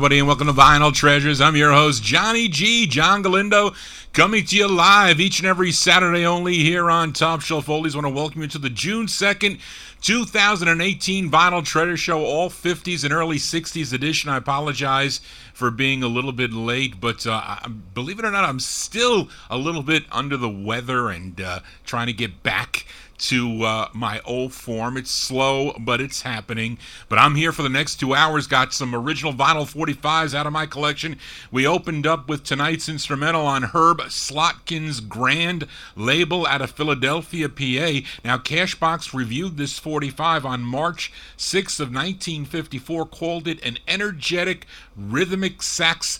everybody, and welcome to Vinyl Treasures. I'm your host, Johnny G, John Galindo, coming to you live each and every Saturday only here on Topshelfoldies. I want to welcome you to the June 2nd, 2018 Vinyl Treasure Show, all 50's and early 60's edition. I apologize for being a little bit late, but believe it or not, I'm still a little bit under the weather and trying to get back to my old form. It's slow, but it's happening. But I'm here for the next 2 hours. Got some original vinyl 45's out of my collection. We opened up with tonight's instrumental on Herb Slotkin's Grand label out of Philadelphia, PA. Now, Cashbox reviewed this 45 on March 6th of 1954, called it an energetic, rhythmic sax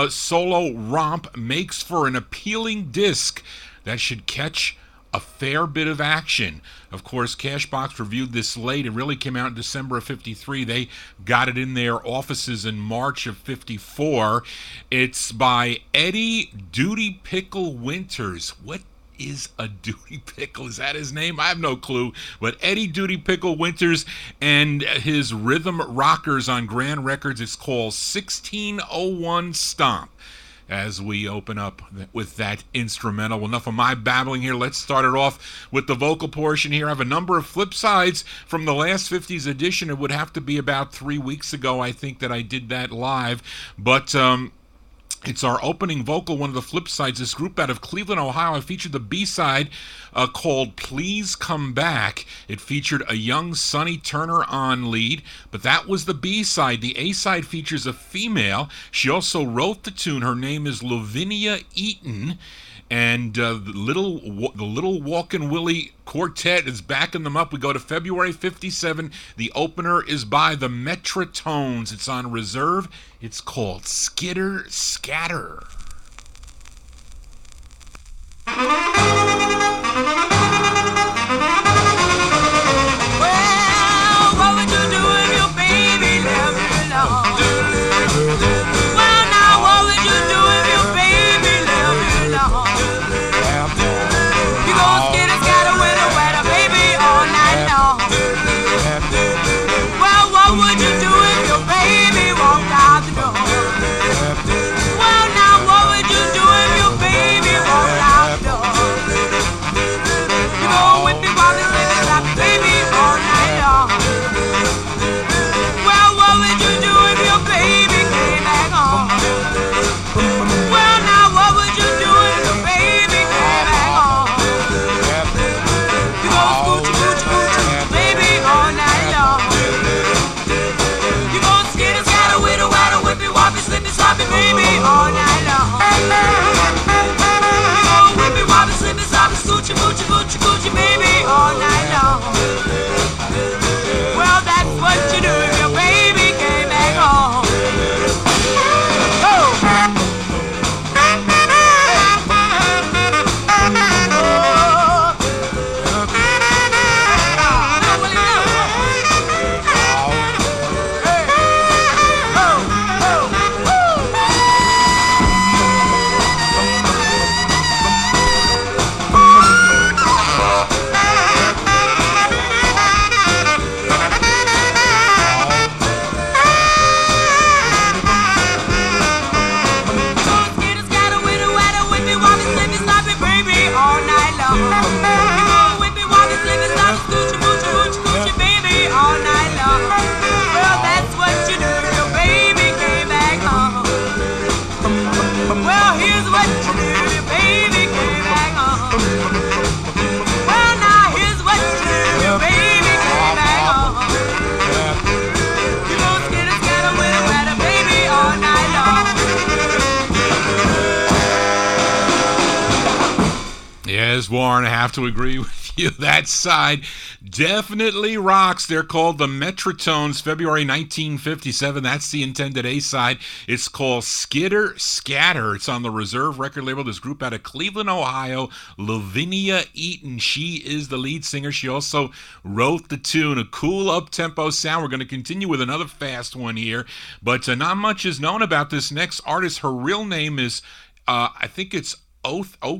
solo romp, makes for an appealing disc that should catch a fair bit of action. Of course, Cashbox reviewed this late. It really came out in December of 53. They got it in their offices in March of 54. It's by Eddie Duty Pickle Winters. What is a Duty Pickle? Is that his name? I have no clue. But Eddie Duty Pickle Winters and his Rhythm Rockers on Grand Records. It's called 1601 Stomp. As we open up with that instrumental. Well, enough of my babbling here. Let's start it off with the vocal portion here. I have a number of flip sides from the last 50's edition. It would have to be about 3 weeks ago, I think, that I did that live. But it's our opening vocal, one of the flip sides. This group out of Cleveland, Ohio, I featured the B-side called Please Come Back. It featured a young Sonny Turner on lead, but that was the B-side. The A-side features a female. She also wrote the tune. Her name is Lavinia Eaton. And the Little Walkin' Willie Quartet is backing them up. We go to February 57. The opener is by the Metronomes. It's on reserve. It's called Skitter Scatter. Well, what would you do if your baby left you alone? Well, now, what would you do if your baby left you alone? You gon' skitter scatter with a wetter baby all night long. Well, what would you do if your baby walked out the door? Well, now, what would you do if your baby walked out the door? Yes, Warren, I have to agree with you. That side definitely rocks. They're called the Metronomes, February 1957. That's the intended A-side. It's called Skitter Scatter. It's on the Reserve record label. This group out of Cleveland, Ohio, Lavinia Eaton. She is the lead singer. She also wrote the tune. A cool up-tempo sound. We're going to continue with another fast one here, but not much is known about this next artist. Her real name is, I think it's Otha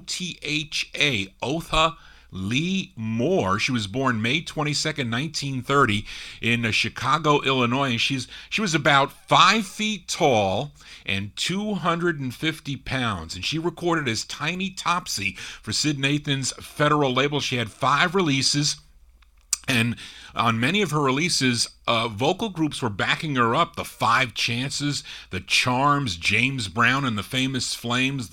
Lee Moore. She was born May 22nd, 1930 in Chicago, Illinois. And she was about 5 feet tall and 250 pounds. And she recorded as Tiny Topsy for Sid Nathan's Federal label. She had 5 releases. And on many of her releases, vocal groups were backing her up. The 5 Chances, the Charms, James Brown and the Famous Flames,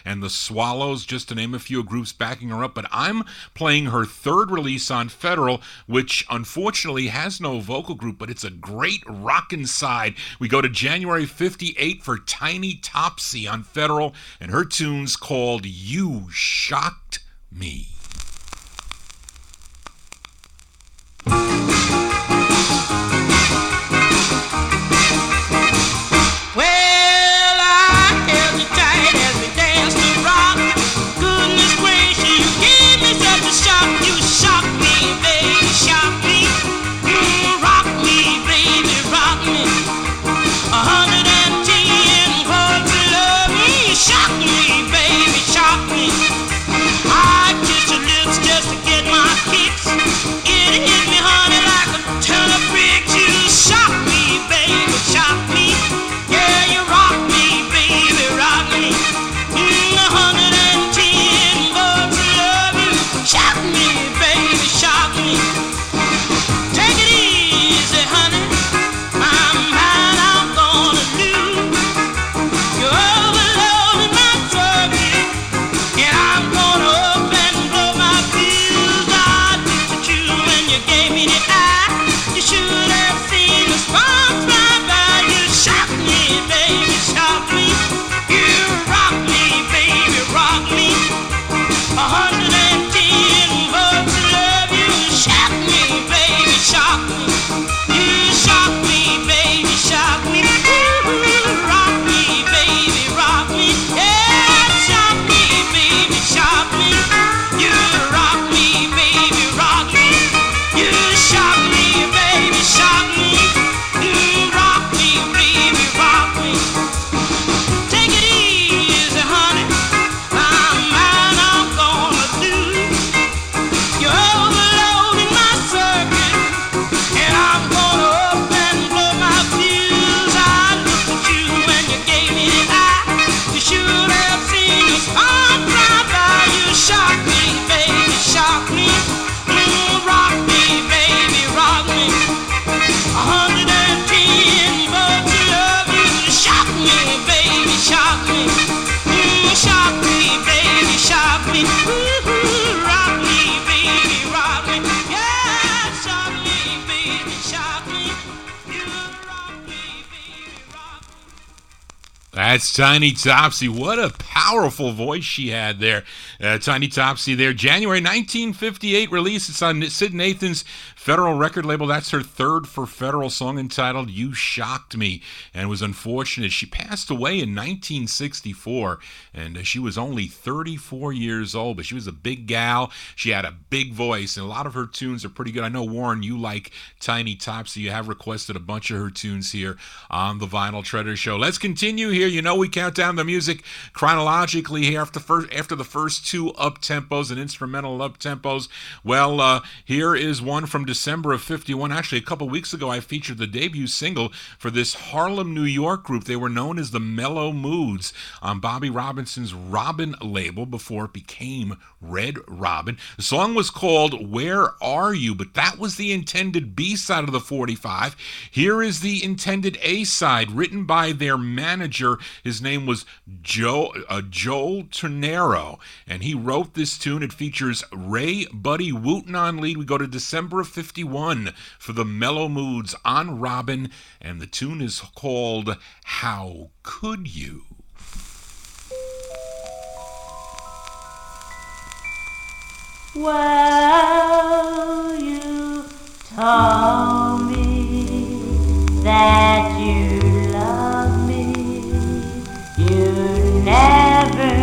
and the Swallows, just to name a few groups backing her up. But I'm playing her 3rd release on Federal, which unfortunately has no vocal group, but it's a great rockin' side. We go to January 58 for Tiny Topsy on Federal, and her tune's called You Shocked Me. That's Tiny Topsy. What a powerful voice she had there. Tiny Topsy there. January 1958 release. It's on Sid Nathan's Federal record label. That's her 3rd for Federal song entitled You Shocked Me. And it was unfortunate. She passed away in 1964, and she was only 34 years old, but she was a big gal. She had a big voice, and a lot of her tunes are pretty good. I know, Warren, you like Tiny Topsy. You have requested a bunch of her tunes here on the Vinyltreasure Show. Let's continue here. You know we count down the music chronologically here after the first 2 up-tempos and instrumental up-tempos. Well, here is one from December of 51. Actually, a couple weeks ago, I featured the debut single for this Harlem, New York group. They were known as the Mellow Moods on Bobby Robinson's Robin label before it became Red Robin. The song was called Where Are You? But that was the intended B-side of the 45. Here is the intended A-side, written by their manager. His name was Joel Ternero, and he wrote this tune. It features Ray Buddy Wooten on lead. We go to December of 51 for the Mellow Moods on Robin, and the tune is called How Could You? Well, you told me that you love me. You never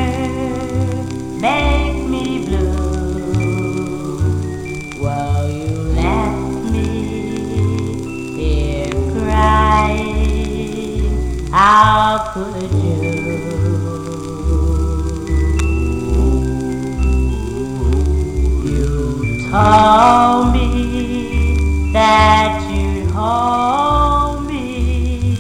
make me blue. Well, you left me here crying. How could you? Told me that you'd hold me.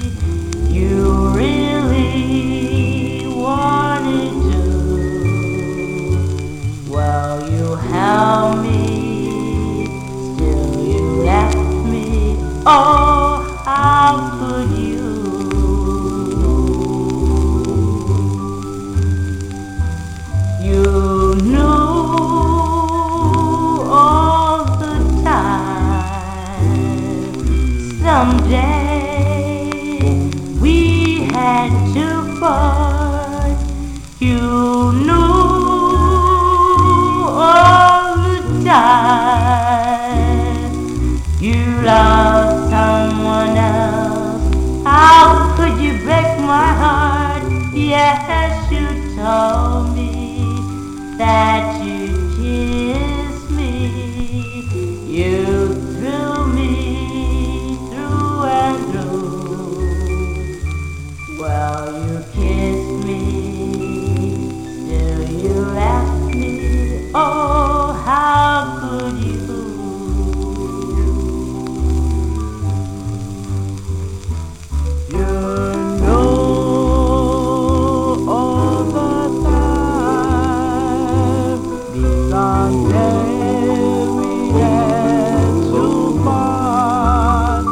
You really wanted to. Well, you held me, still you left me. Oh, how could you? You knew someday we had to part. You knew all the time you loved someone else. How could you break my heart? Yes, you told me that you'd kiss me. You threw me and through. Well, you kissed me, still you left me. Oh, how could you? You know all the time these are days we had to part.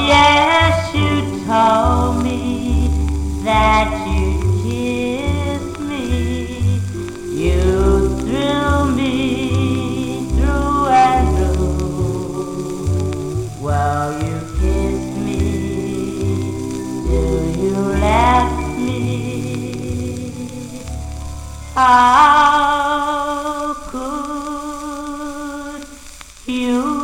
Yes, you told me that you'd kiss me. You threw me through and through. Well, you kissed me, still you left me. How could you?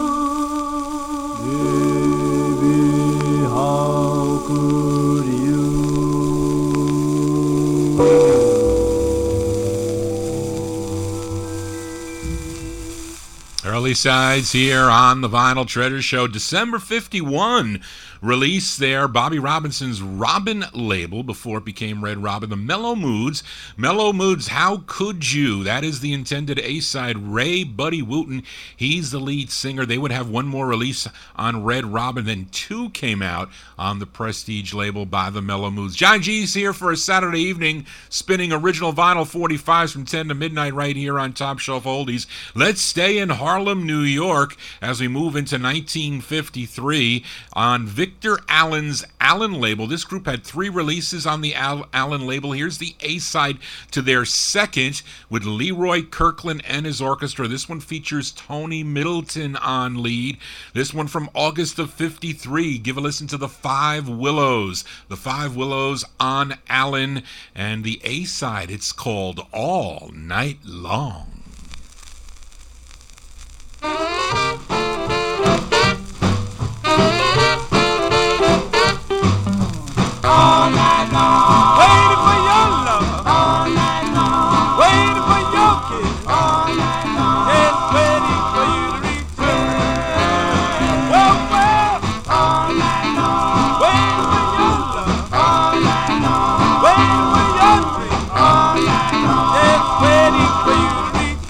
Early sides here on the Vinyl Treasure Show. December 51 release there. Bobby Robinson's Robin label before it became Red Robin. The Mellow Moods. Mellow Moods, How Could You? That is the intended A-side. Ray Buddy Wooten, he's the lead singer. They would have one more release on Red Robin. Then two came out on the Prestige label by the Mellow Moods. JohnnyGs here for a Saturday evening, spinning original vinyl 45s from 10 to midnight right here on Top Shelf Oldies. Let's stay in Harlem, New York, as we move into 1953 on Victor Allen's Allen label. This group had three releases on the Allen label. Here's the A-side to their second with Leroy Kirkland and his orchestra. This one features Tony Middleton on lead. This one from August of 53. Give a listen to the Five Willows. The Five Willows on Allen. And the A-side, it's called All Night Long. All night long, waiting for your love. All night long, waiting for your kiss. All night long, just waiting for you to return. Well, all night long, waiting for your love. All night long, waiting for your dream. All night long, just waiting for you to return.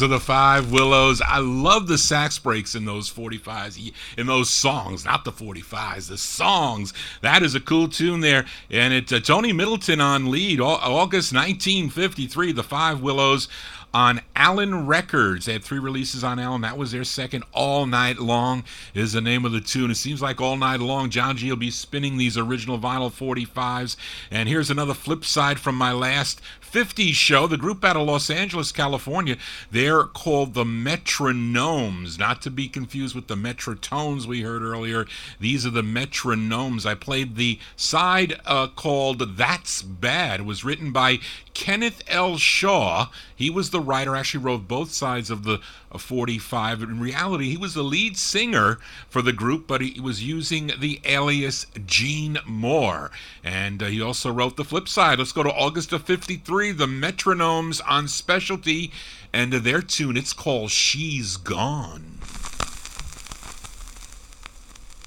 those are the Five Willows. I love the sax breaks in those 45s, in those songs, not the 45s, the songs. That is a cool tune there. And it's Tony Middleton on lead, August 1953, the Five Willows on Allen Records. They had 3 releases on Allen. That was their second. All Night Long is the name of the tune. It seems like all night long John G will be spinning these original vinyl 45s. And here's another flip side from my last 50's show. The group out of Los Angeles, California, they're called the Metronomes, not to be confused with the Metrotones we heard earlier. These are the Metronomes. I played the side called That's Bad. It was written by Kenneth L. Shaw. He was the writer, actually wrote both sides of the 45. In reality, he was the lead singer for the group, but he was using the alias Gene Moore. And he also wrote the flip side. Let's go to August of 53, the Metronomes on Specialty, and their tune, it's called She's Gone.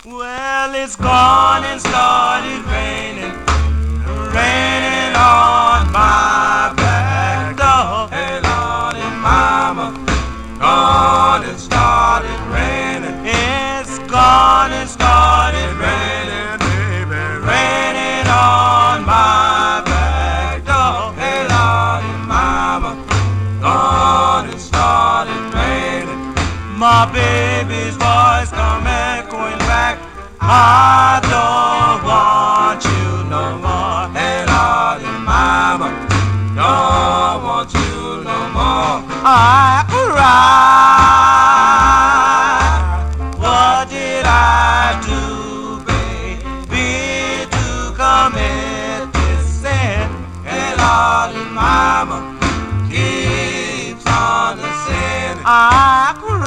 Well, it's gone and started raining, raining on my back door. Hey, Lord and Mama, gone and started raining. It's gone and started raining, baby, raining on my back door. Hey, Lord and Mama, gone and started raining. My baby's voice come echoing back. I don't want you no more. Hey, Lord and Mama, don't want you no more. I cried. What did I do, baby, to commit this sin? Hey, Lord and Mama keeps on the sin. I cried.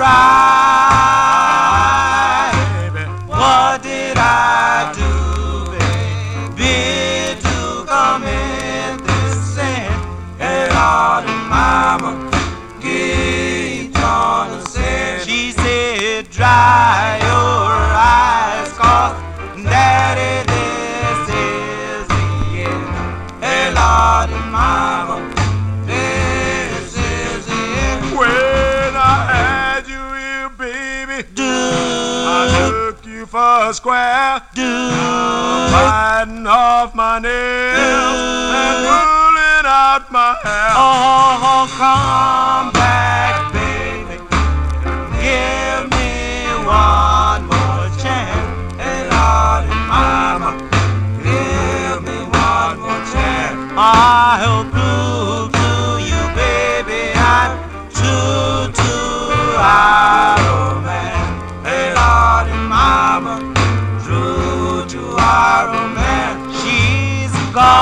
What did I do, baby, to commit this sin? Hey, Lord and Mama keeps on the sin. She said, dry your eyes, 'cause Daddy, this is the end. Hey, Lord and Mama, this is the end. When I had you here, baby, I took you for a square, biting off my nails and pulling out my hair. Oh, come back, baby, give me one more chance. Hey, Lord and Mama, give me one more chance. I'll prove to you, baby, I'm true to our romance. Hey, Lord and Mama, true to our romance. She's gone,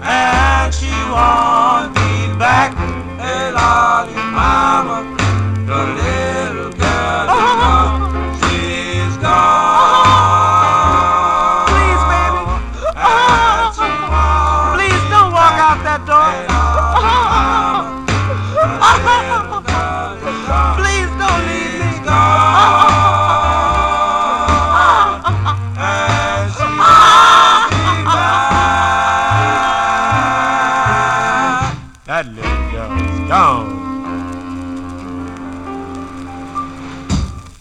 and she won't be back. Hey, Lord and Mama, the little girl, you know, she's gone. Please, baby, and she won't please don't walk out that door. Hey, please don't leave me. And she won't be back. That little girl's gone.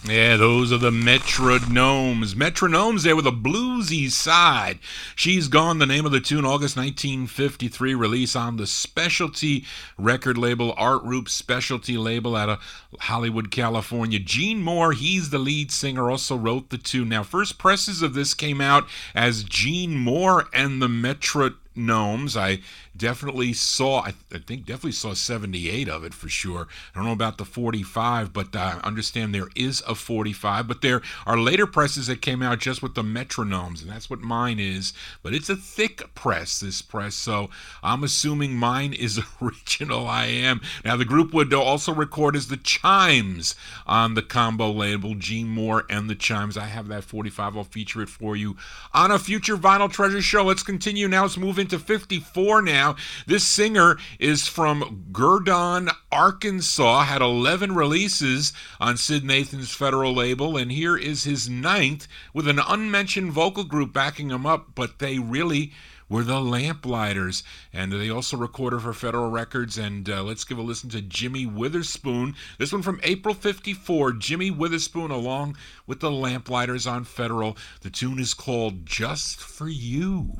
Yeah, those are the Metronomes. Metronomes there with a bluesy side. She's Gone, the name of the tune, August 1953, release on the Specialty record label, Art Roop Specialty label out of Hollywood, California. Gene Moore, he's the lead singer, also wrote the tune. Now, first presses of this came out as Gene Moore and the Metronomes. I definitely saw, I think definitely saw 78 of it for sure. I don't know about the 45, but I understand there is a 45. But there are later presses that came out just with the Metronomes, and that's what mine is. But it's a thick press, this press, so I'm assuming mine is original. I am. Now, the group would also record as the Chimes on the combo label, Gene Moore and the Chimes. I have that 45. I'll feature it for you on a future Vinyl Treasure show. Let's continue now. Let's move into into 54 now. This singer is from Gurdon, Arkansas, had 11 releases on Sid Nathan's Federal label, and here is his 9th with an unmentioned vocal group backing him up, but they really were the Lamplighters, and they also recorded for Federal Records. And let's give a listen to Jimmie Witherspoon. This one from April 54, Jimmie Witherspoon along with the Lamplighters on Federal. The tune is called Just For You.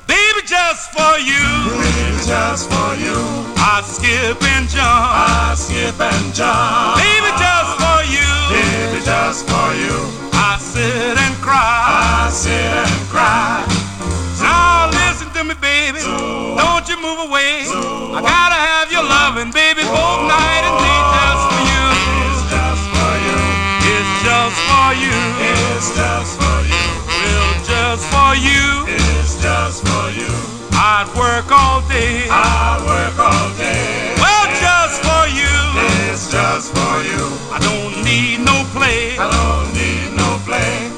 Baby, just for you. Baby, just for you. I skip and jump. I skip and jump. Baby, just for you. Baby, just for you. I sit and cry. I sit and cry. Now listen to me, baby. Don't you move away. I gotta have your loving, baby, both night and day. Just for you. It's just for you. It's just for you. It's just for you. Well, just for you. It's just for you. I'd work all day. I'd work all day. Well, just for you. It's just for you. I don't need no play. I don't need no play.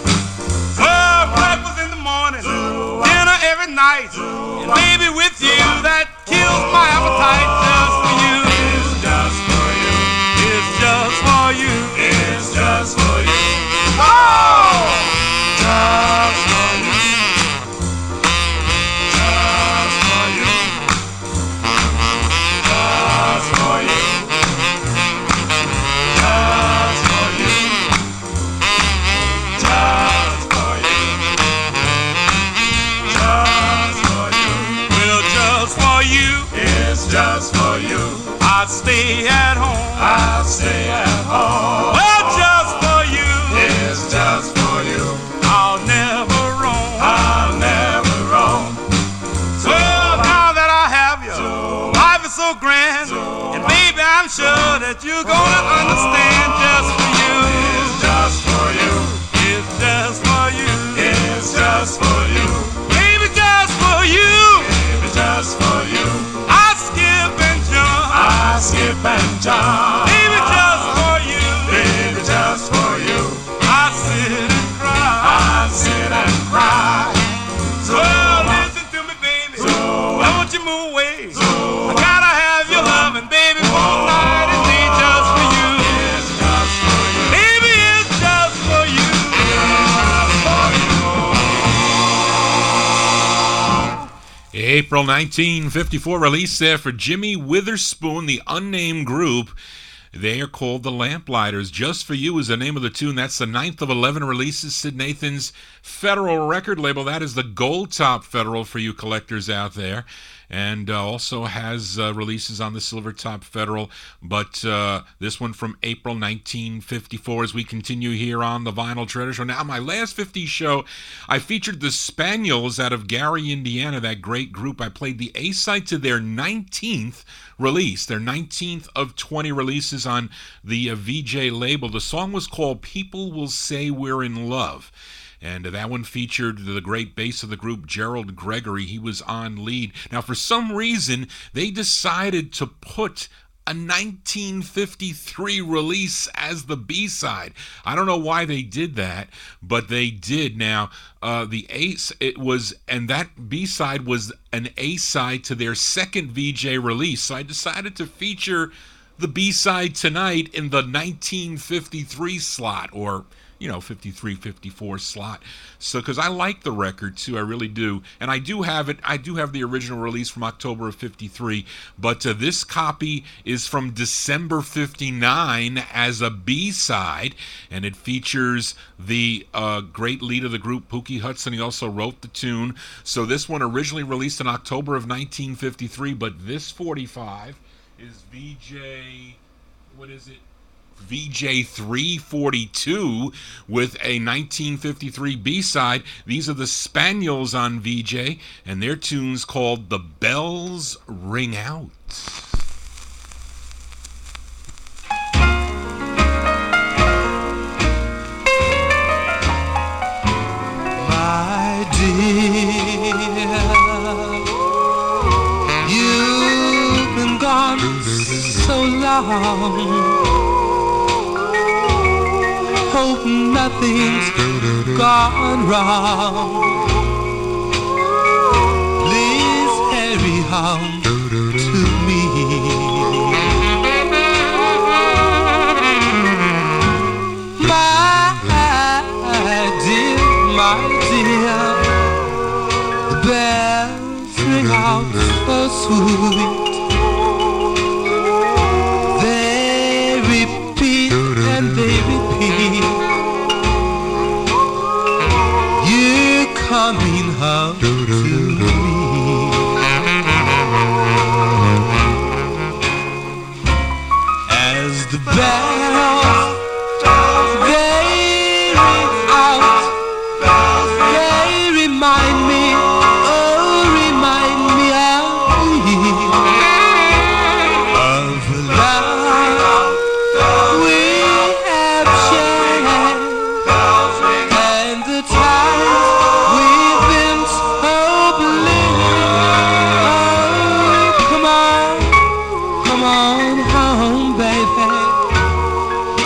Well, breakfast in the morning, dinner every night, and baby with you that kills my appetite. Just for you. It's just for you. It's just for you. It's just for you. Oh, just for you. Just for you, I'll stay at home. I'll stay at home. Well, just for you, it's just for you. I'll never roam. I'll never roam. Well, now that I have you, life is so grand, and baby, I'm sure that you're gonna understand. Just for you, it's just for you. It's just for you. It's just for you. Baby, just for you. Baby, just for you. I skip and jump. Baby, just for you. Baby, just for you. I sit and cry. I sit and cry. So listen to me, baby. Don't you move away. I gotta have your loving, baby, all night and day. Just for you. It's just for you. Baby, it's just for you. Just for you. April 1954 release there for Jimmie Witherspoon, the unnamed group. They are called the Lamplighters. Just For You is the name of the tune. That's the 9th of 11 releases. Sid Nathan's Federal record label. That is the Gold Top Federal for you collectors out there. And also has releases on the Silver Top Federal. But this one from April 1954 as we continue here on the Vinyltreasure Show. Now, my last 50's show, I featured the Spaniels out of Gary, Indiana, that great group. I played the A-side to their 19th release, their 19th of 20 releases on the VJ label. The song was called People Will Say We're in Love. And that one featured the great bass of the group, Gerald Gregory. He was on lead. Now, for some reason, they decided to put a 1953 release as the B-side. I don't know why they did that, but they did. Now, the Ace, it was, and that B-side was an A-side to their second VJ release. So I decided to feature the B-side tonight in the 1953 slot, or 53, 54 slot. So, because I like the record too, I really do. And I do have it. I do have the original release from October of 53. But this copy is from December 59 as a B-side. And it features the great lead of the group, Pookie Hudson. He also wrote the tune. So this one originally released in October of 1953. But this 45 is VJ, what is it? VJ 342 with a 1953 B-side. These are the Spaniels on VJ, and their tune's called The Bells Ring Out. My dear, you've been gone so long. hope nothing's gone wrong. Please hurry home to me. My dear, the bells ring out so sweet. They repeat and they repeat. You're coming home to me. As the bells remind me of the love we have shared and the times we've been so blessed. Come on home, baby.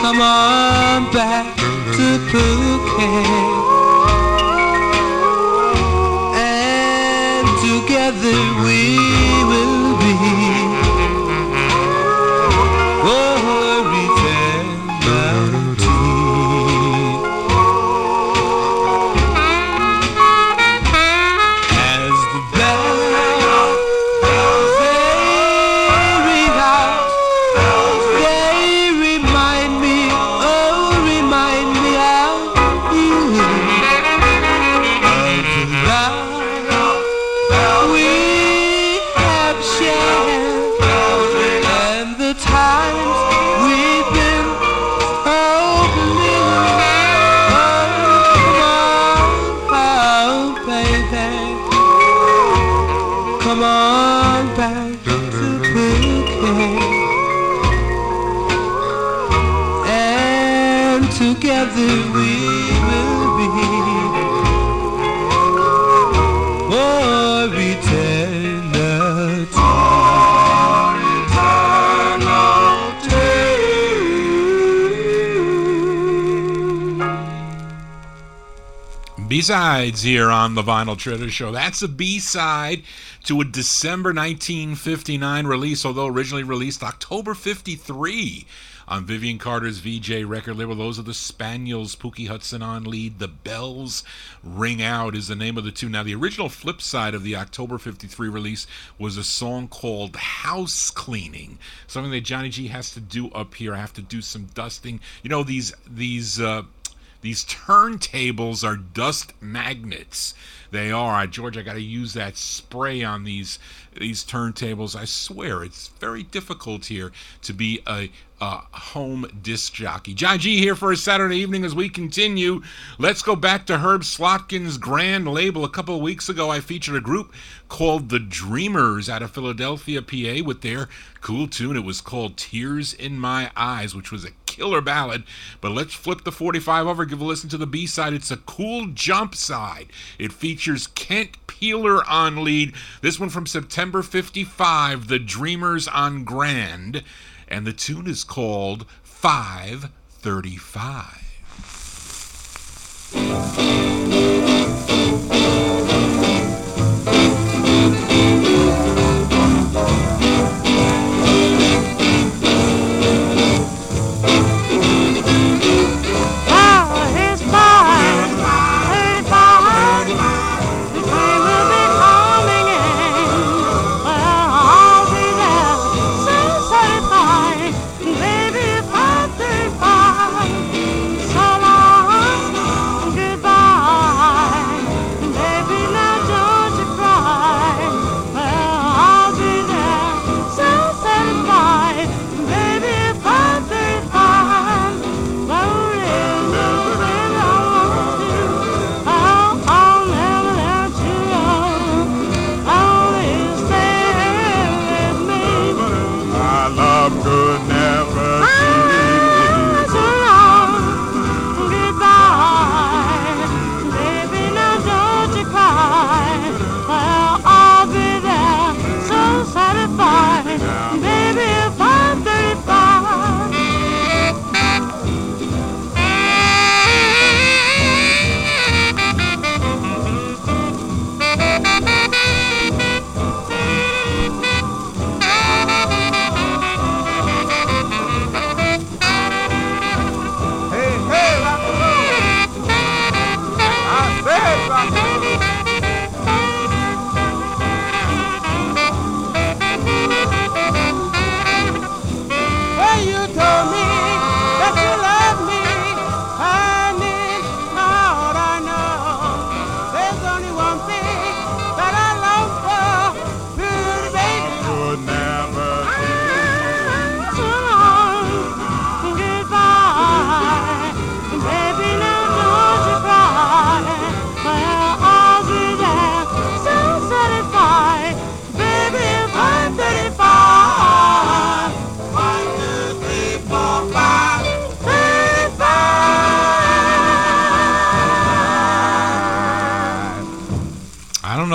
Come on back to Phuket. Together we will be eternity. As the bells ring out, they remind me of you, of the love we have shared and the times we've been so blue. Oh, baby, come on back to Phuket, and together we will be B-sides here on the Vinyltreasure Show. That's a B-side to a December 1959 release, although originally released October 53 on Vivian Carter's VJ record label. Those are the Spaniels, Pookie Hudson on lead. The Bells Ring Out is the name of the tune. Now, the original flip side of the October 53 release was a song called House Cleaning, something that Johnny G has to do up here. I have to do some dusting. You know, these turntables are dust magnets. They are. George, I got to use that spray on these turntables. I swear, it's very difficult here to be a home disc jockey. John G here for a Saturday evening as we continue. Let's go back to Herb Slotkin's grand label. A couple of weeks ago, I featured a group called The Dreamers out of Philadelphia, PA, with their cool tune. It was called Tears in My Eyes, which was a killer ballad. But let's flip the 45 over, give a listen to the B-side. It's a cool jump side. It features Kent Peeler on lead. This one from September 55, The Dreamers on Grand. And the tune is called 535.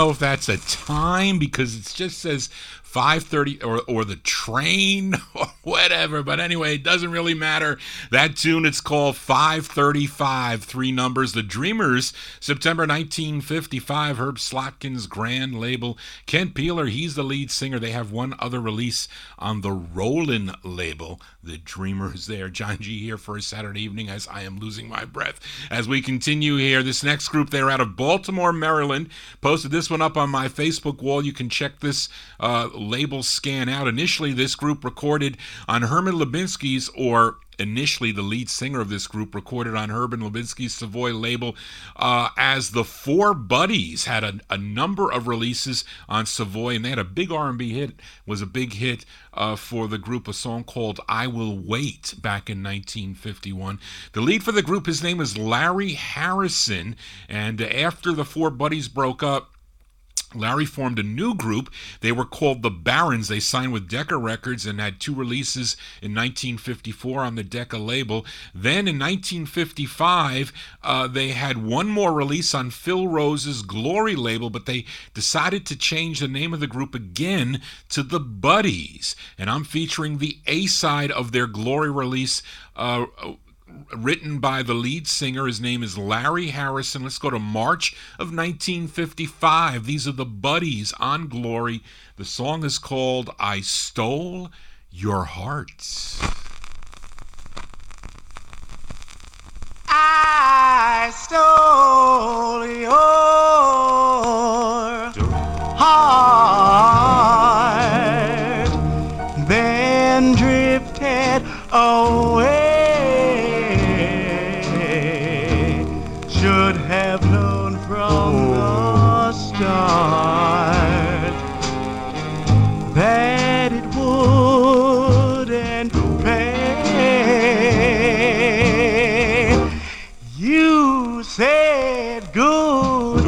know if that's a time because it just says 5:30 or the train or whatever, but anyway, it doesn't really matter. That tune, it's called 5:35, 3 numbers. The Dreamers, September 1955, Herb Slotkin's grand label. Kent Peeler, he's the lead singer. They have one other release on the Rollin' label. The Dreamers there. John G here for a Saturday evening as I am losing my breath. As we continue here, this next group, they're out of Baltimore, Maryland. Posted this one up on my Facebook wall. You can check this label scan out. Initially, this group recorded on Herman Lubinsky's, or initially the lead singer of this group recorded on Herman Lubinsky's Savoy label as the Four Buddies. Had a number of releases on Savoy, and they had a big R&B hit. It was a big hit for the group, a song called I Will Wait back in 1951. The lead for the group, his name is Larry Harrison, and after the Four Buddies broke up, Larry formed a new group. They were called the Barons. They signed with Decca Records and had 2 releases in 1954 on the Decca label. Then in 1955, they had one more release on Phil Rose's Glory label, but they decided to change the name of the group again to the Buddies. And I'm featuring the A-side of their Glory release, written by the lead singer. His name is Larry Harrison. Let's go to March of 1955. These are the Buddies on Glory. The song is called I Stole Your Hearts. I stole your heart, then drifted away. Should have known from the start that it wouldn't pay. You said goodbye,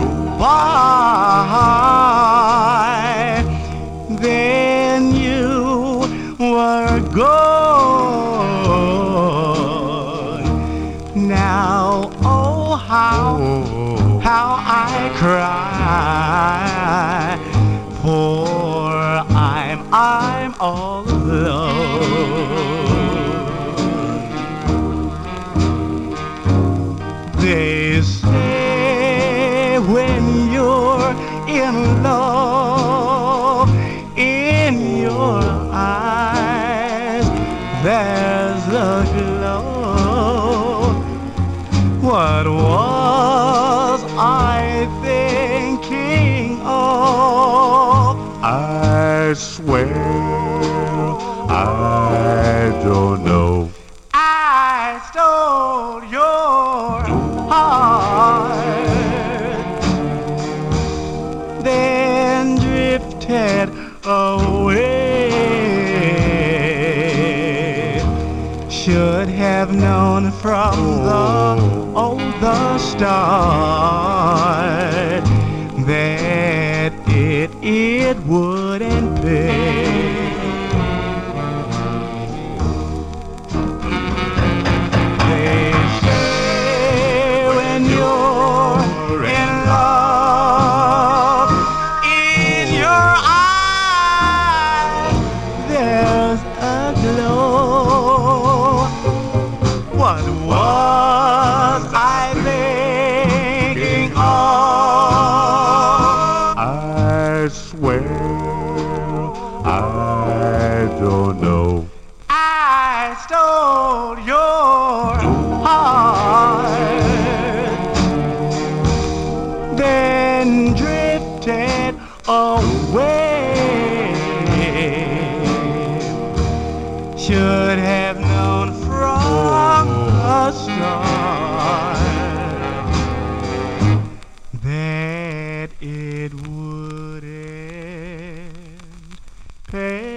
then you were gone. Now, oh, how I cry, for I'm all alone. They say when you're in love, in your eyes there's a glow. What was I thinking of? I swear I don't know. I stole your heart, then drifted away. Should have known from the start that it wouldn't pay. They say when you're in love, in your eyes there's a glow. What was I thinking of? I swear I don't know. I stole your heart, then drifted away. Should have known from the start that it wouldn't pay.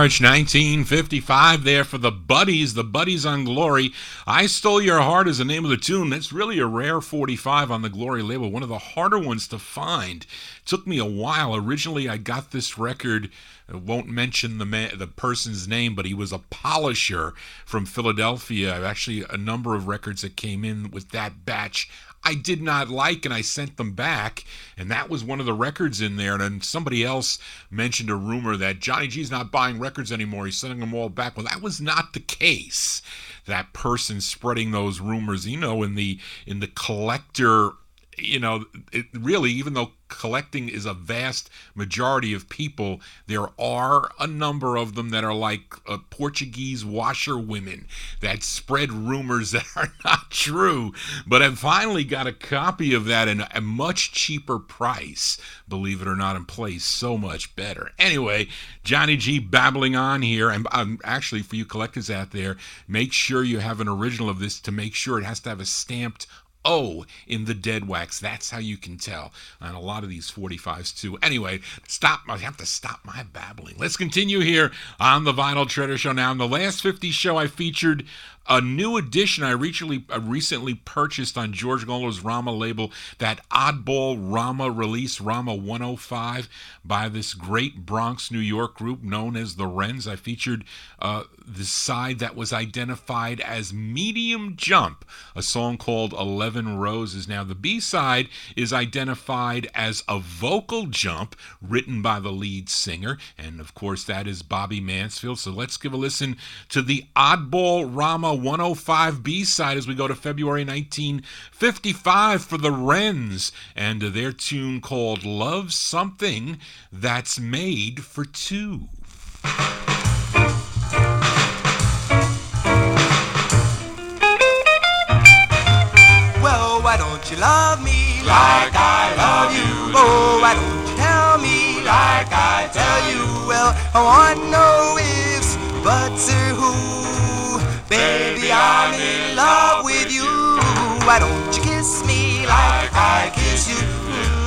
March 1955 there for the Buddies on Glory. I Stole Your Heart is the name of the tune. That's really a rare 45 on the Glory label, one of the harder ones to find. Took me a while. Originally, I got this record, I won't mention the person's name, but he was a polisher from Philadelphia. Actually, a number of records that came in with that batch I did not like, and I sent them back, and that was one of the records in there. And then somebody else mentioned a rumor that Johnny G's not buying records anymore, he's sending them all back. Well, that was not the case. That person spreading those rumors, in the collector, it really, even though collecting is a vast majority of people, there are a number of them that are like Portuguese washerwomen that spread rumors that are not true, but I've finally got a copy of that at a much cheaper price, believe it or not, and plays so much better. Anyway, Johnny G babbling on here, and actually, for you collectors out there, make sure you have an original of this to make sure it has to have a stamped O in the dead wax. That's how you can tell on a lot of these 45s too. Anyway, I have to stop my babbling. Let's continue here on the Vinyltreasure Show. Now, in the last 50 show, I featured a new edition I recently purchased on George Goldner's Rama label, that oddball Rama release, Rama 105, by this great Bronx, New York group known as the Wrens. I featured the side that was identified as Medium Jump, a song called 11 Roses. Now, the B-side is identified as A Vocal Jump, written by the lead singer, and of course that is Bobby Mansfield. So let's give a listen to the oddball Rama 105 B-side as we go to February 1955 for the Wrens and their tune called Love Something That's Made for Two. Well, why don't you love me like I love you? Oh, why don't you tell me like I tell you? Well, I want no ifs, buts, or who. Baby, I'm in love with you. Why don't you kiss me like I kiss you?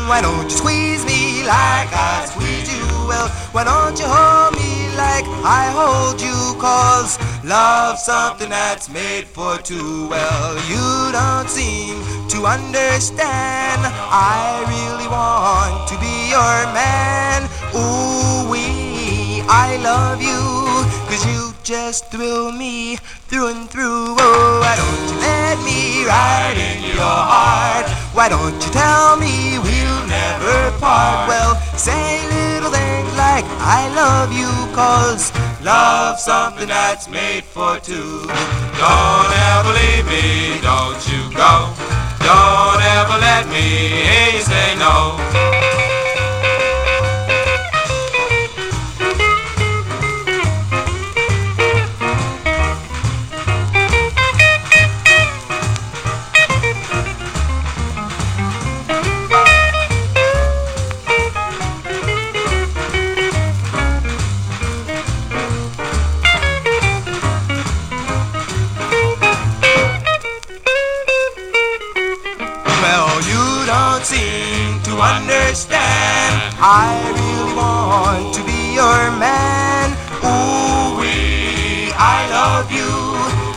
Why don't you squeeze me like I squeeze you? Well, why don't you hold me like I hold you? 'Cause love's something that's made for two. Well, you don't seem to understand. I really want to be your man. Ooh-wee, I love you, 'cause you just thrill me through and through. Oh, why don't you let me ride in your heart? Why don't you tell me we'll never part? Well, say little things like I love you, 'cause love's something that's made for two. Don't ever leave me, don't you go. Don't ever let me hear you say no. Seem to understand. I really want to be your man. Ooh-wee, I love you,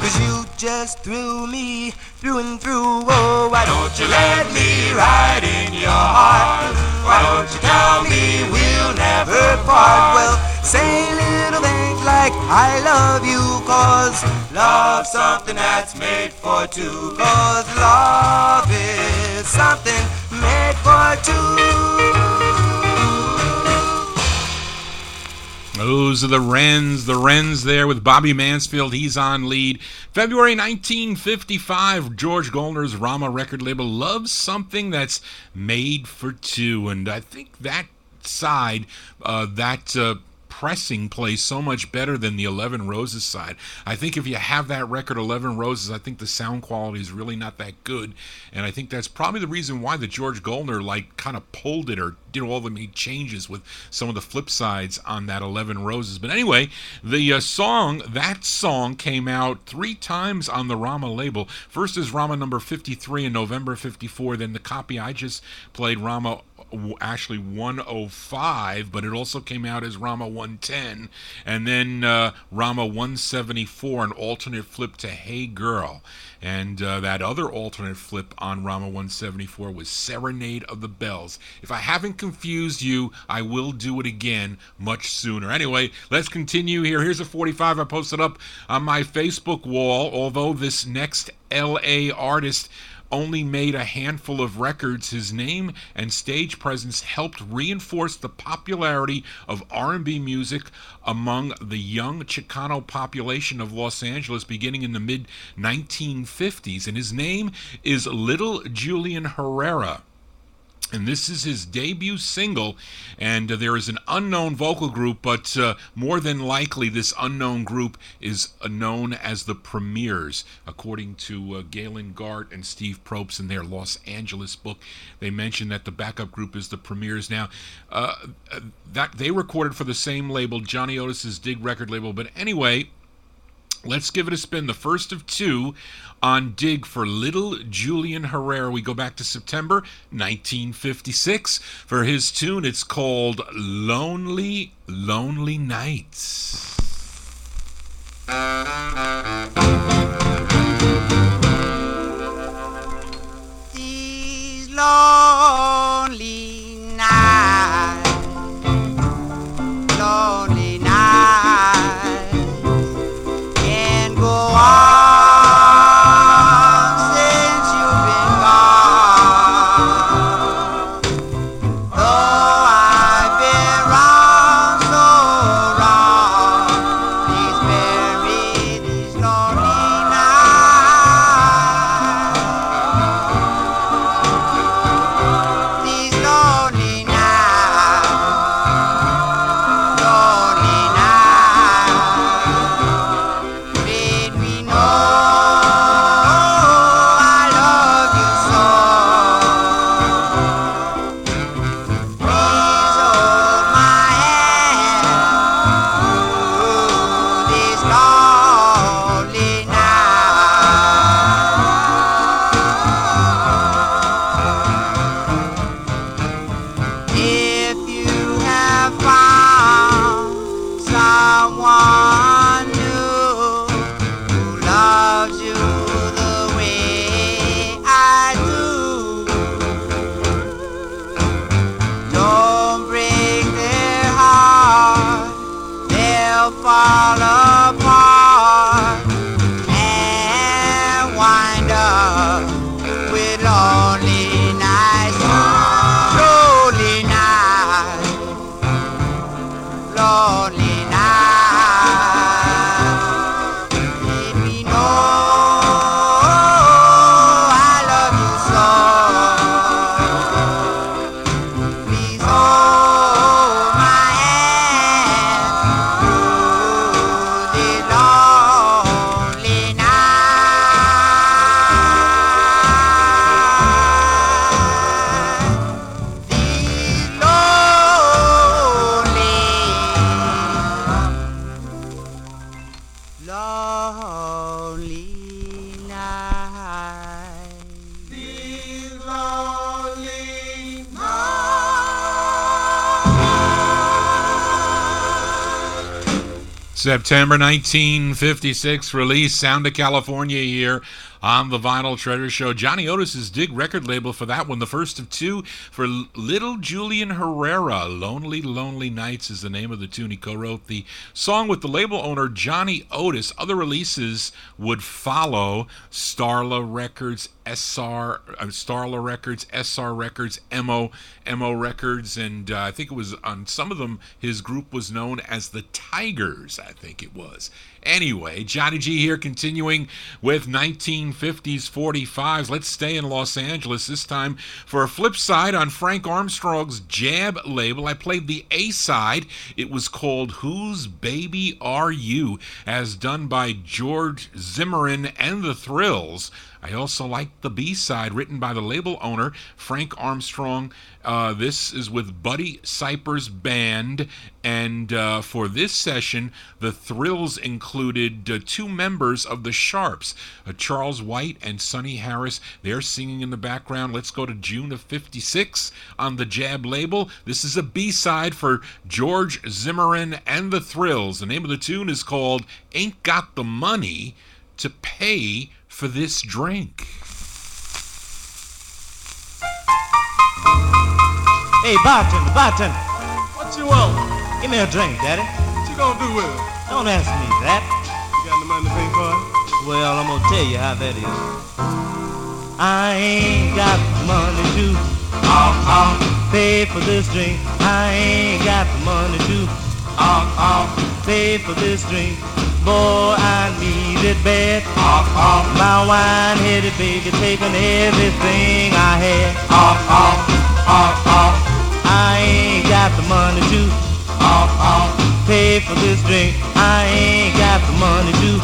'cause you just thrill me through and through. Oh, why don't you let me ride in your heart? Why don't you tell me we'll never part? Well, say little things like I love you, 'cause love's something that's made for two. 'Cause love is something made for two. Those are the Wrens there with Bobby Mansfield. He's on lead. February 1955, George Goldner's Rama record label loves something that's made for two. And I think that side, pressing plays so much better than the 11 Roses side. I think if you have that record 11 Roses, I think the sound quality is really not that good, and I think that's probably the reason why the George Goldner kind of pulled it or did all the changes with some of the flip sides on that 11 Roses. But anyway, the song came out 3 times on the Rama label. First is Rama number 53 in November 54, then the copy I just played, Rama actually 105, but it also came out as Rama 110, and then Rama 174, an alternate flip to Hey Girl. And that other alternate flip on Rama 174 was Serenade of the Bells. If I haven't confused you, I will do it again much sooner. Anyway, let's continue here. Here's a 45 I posted up on my Facebook wall. Although this next LA artist only made a handful of records, his name and stage presence helped reinforce the popularity of R&B music among the young Chicano population of Los Angeles beginning in the mid-1950s. And his name is Little Julian Herrera. And this is his debut single, and there is an unknown vocal group, but more than likely this unknown group is known as the Premiers, according to Galen Gart and Steve Probst in their Los Angeles book. They mention that the backup group is the Premiers. Now, that they recorded for the same label, Johnny Otis's Dig record label, but anyway, let's give it a spin. The first of two on Dig for Little Julian Herrera. We go back to September 1956 for his tune. It's called Lonely, Lonely Nights. These lonely nights, lonely nights can go on. September 1956 release, Sound of California here on the Vinyltreasure Show. Johnny Otis's Dig record label for that one, the first of two for Little Julian Herrera. Lonely, Lonely Nights is the name of the tune. He co-wrote the song with the label owner Johnny Otis. Other releases would follow: Starla Records, Starla Records, SR Records, MO Records, and I think it was on some of them his group was known as the Tigers, I think it was. Anyway, Johnny G here, continuing with 1950s 45s. Let's stay in Los Angeles, this time for a flip side on Frank Armstrong's Jab label. I played the A-side. It was called Whose Baby Are You, as done by George Zimmerman and the Thrills. I also like the B-side written by the label owner, Frank Armstrong. This is with Buddy Cypher's band. And for this session, the Thrills included two members of the Sharps, Charles White and Sonny Harris. They're singing in the background. Let's go to June of 56 on the Jab label. This is a B-side for George Zimmerman and the Thrills. The name of the tune is called Ain't Got the Money to Pay for This Drink. Hey, bartender, What you want? give me a drink, Daddy. What you gonna do with it? Don't ask me that. You got the money to pay for it? Well, I'm gonna tell you how that is. I ain't got the money to pay for this drink. I ain't got the money to pay for this drink. Boy, I need it bad. My wine-headed baby taking everything I had. I ain't got the money to pay for this drink. I ain't got the money to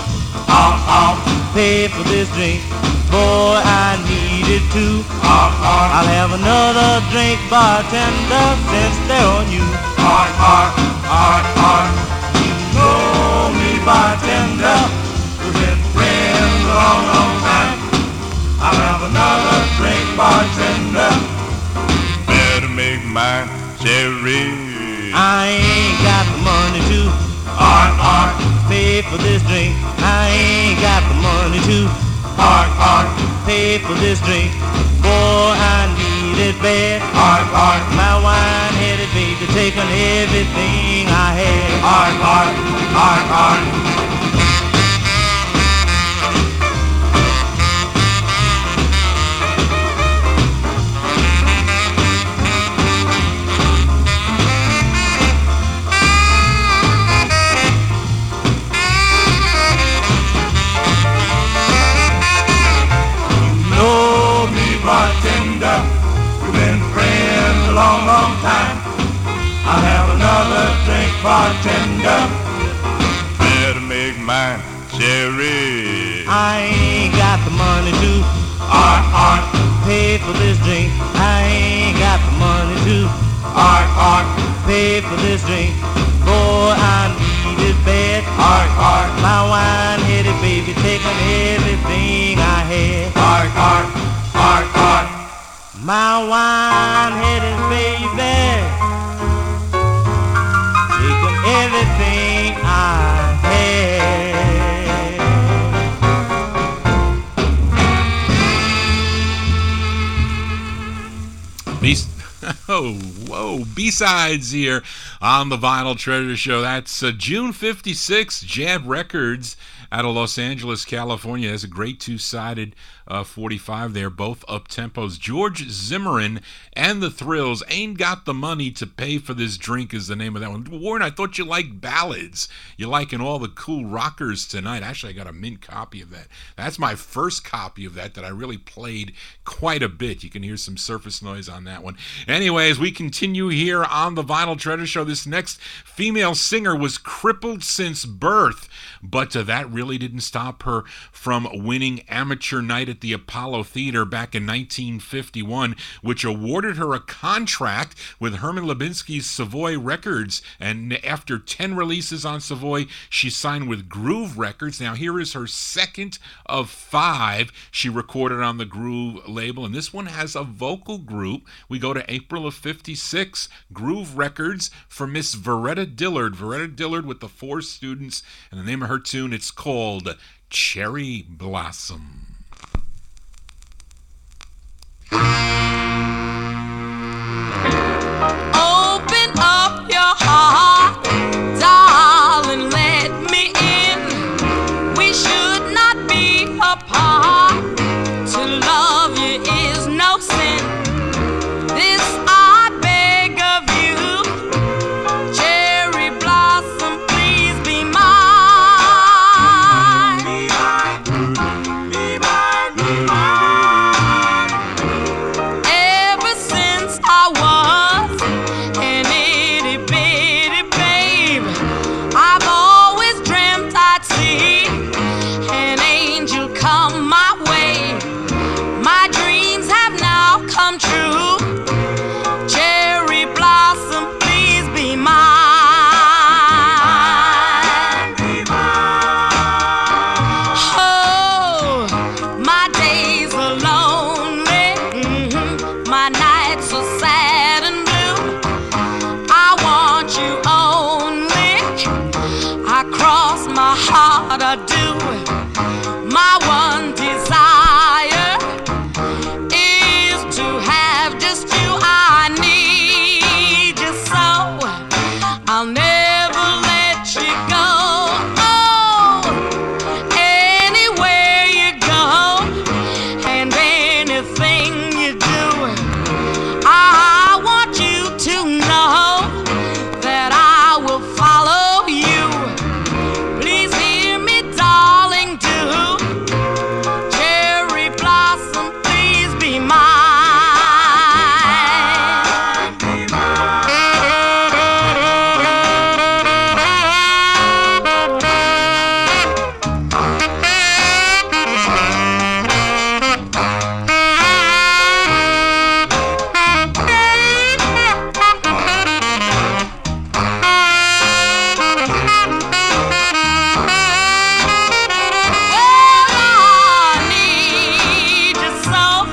pay for this drink. Boy, I need it too. I'll have another drink, bartender, since they're on you. You know me, bartender, we've been friends a long, long time. I'll have another drink, bartender. Better make mine cherry. I ain't got the money to pay for this drink. I ain't got the money to pay for this drink. Boy, I need it bad. My wine-headed baby taking everything I had. Bartender, we've been friends a long, long time. I'll have another drink, bartender. Better make mine cherry. I ain't got the money to pay for this drink. I ain't got the money to pay for this drink. Boy, I need it bad. My wine-headed baby taking everything I had. My wine-headed baby taking everything I had. B-sides here on the Vinyl Treasure Show. That's June 56, Jab Records out of Los Angeles, California. That's a great two-sided 45 there, both up-tempos. George Zimmerman and the Thrills. Ain't Got the Money to Pay for This Drink is the name of that one. Warren, I thought you liked ballads. You're liking all the cool rockers tonight. Actually, I got a mint copy of that. That's my first copy of that I really played quite a bit. You can hear some surface noise on that one. Anyways, we continue here on the Vinyl Treasure Show. This next female singer was crippled since birth, but that really didn't stop her from winning Amateur Night at the Apollo Theater back in 1951, which awarded her a contract with Herman Lubinsky's Savoy Records. And after 10 releases on Savoy, she signed with Groove Records. Now here is her second of 5 she recorded on the Groove label, and this one has a vocal group. We go to April of 56, Groove Records for Miss Veretta Dillard. Veretta Dillard with the 4 Students, and the name of her tune, it's called Cherry Blossom. Open up your heart, darling, let me in. We should not be apart. To love you is no sin. This I beg of you. Cherry blossom, please be mine. Be mine, be mine, be mine. Ever since I was an itty bitty babe, I've always dreamt I'd see an angel come my way. nights are sad and blue, I want you only. I cross my heart, I do. My one desire is to have just you. I need you so. I'll never let you go. Oh, anywhere you go and anything you do, I want you to know that I will follow you. Please hear me, darling, do. Cherry blossom, please be mine. I need you so.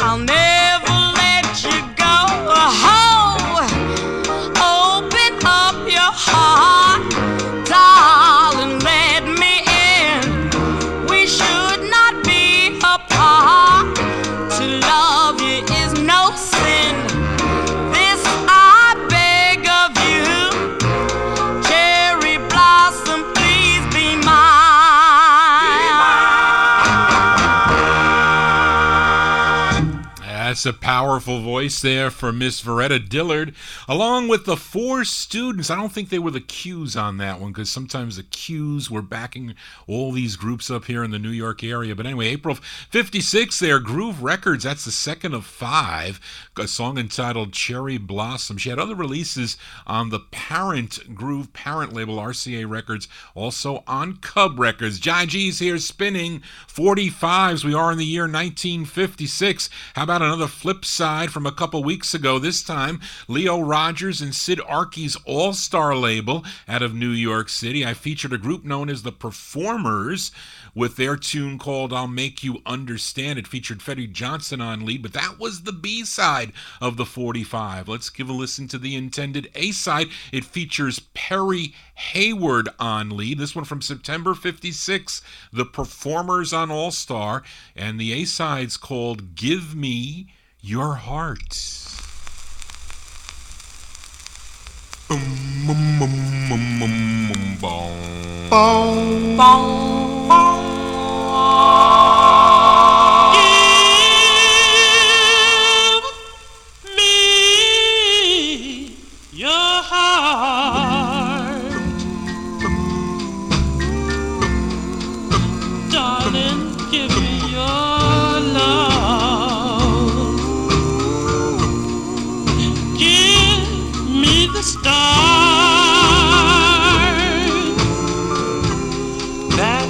I'll never let you go. Oh, open up your heart, darling, let me in. We should not be apart. To love you is no sin. This I beg of you. Cherry blossom, please be mine. That's a powerful voice there for Miss Veretta Dillard, along with the Four Students. I don't think they were the Q's on that one, because sometimes the Q's were backing all these groups up here in the New York area. But anyway, April 56 there, Groove Records. That's the second of 5, a song entitled Cherry Blossom. She had other releases on the Groove parent label, RCA Records, also on Cub Records. JohnnyGs here spinning 45's. We are in the year 1956. How about another flip side from a couple weeks ago? This time, Leo Rogers and Sid Archie's All-Star label out of New York City. I featured a group known as the Performers with their tune called I'll Make You Understand. It featured Freddie Johnson on lead, but that was the B-side of the 45. Let's give a listen to the intended A-side. It features Perry Hayward on lead. This one from September 56, the Performers on All-Star, and the A-side's called Give Me Your Heart. Give me your heart, darling. Give me your love. Give me the stars that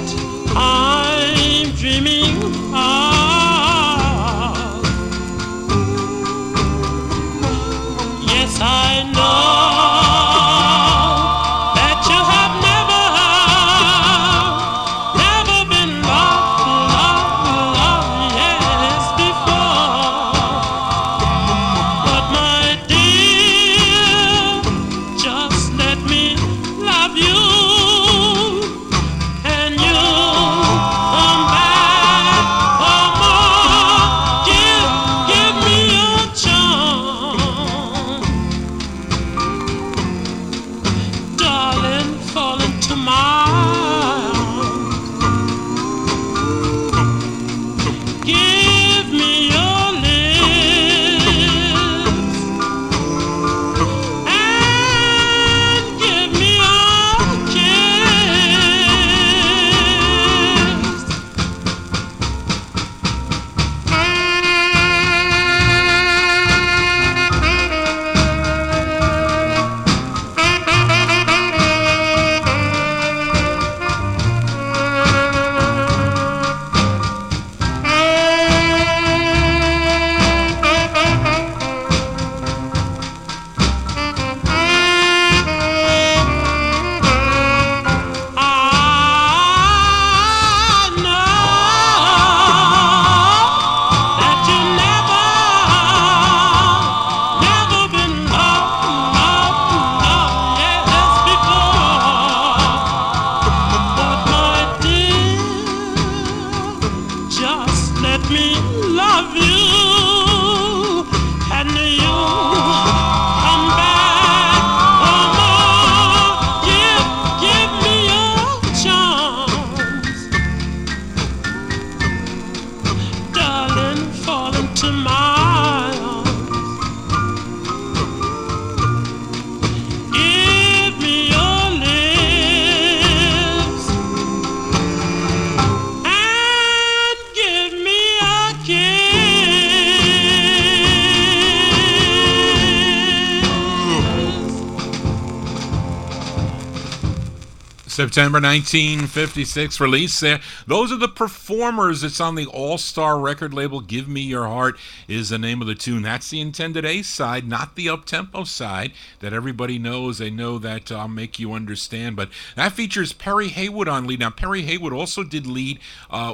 September 1956 release there. Those are the Performers. It's on the All-Star record label. Give Me Your Heart is the name of the tune. That's the intended A side, not the up-tempo side that everybody knows. They know that I'll Make You Understand. But that features Perry Haywood on lead. Now, Perry Haywood also did lead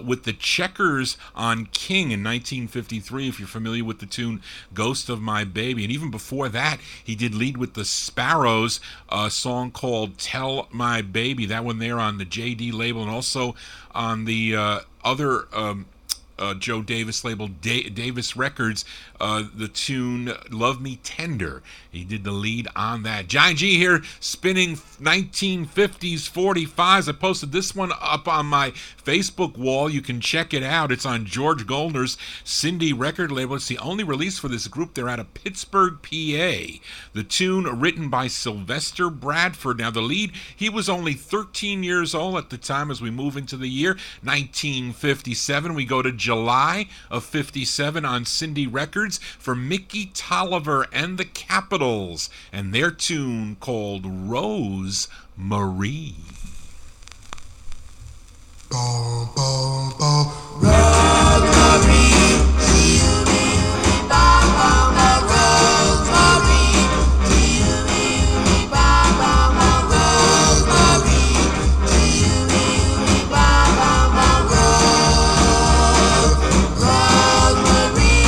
with the Checkers on King in 1953, if you're familiar with the tune Ghost of My Baby. And even before that, he did lead with the Sparrows, a song called Tell My Baby. That one there on the JD label, and also on the other Joe Davis label, Davis Records, the tune Love Me Tender. He did the lead on that. Johnny G here, spinning 1950s 45s. I posted this one up on my Facebook wall. You can check it out. It's on George Goldner's Cindy record label. It's the only release for this group. They're out of Pittsburgh, PA. The tune written by Sylvester Bradford. Now the lead, he was only 13 years old at the time. As we move into the year 1957, we go to July of 57 on Cindy Records for Mickey Tolliver and the Capitals and their tune called Rose Marie. Bum, bum, bum. Rose Marie, bum, bum, bum. Rose Marie, bum, bum, bum. Rose Marie, bum, bum, bum. Rose Marie,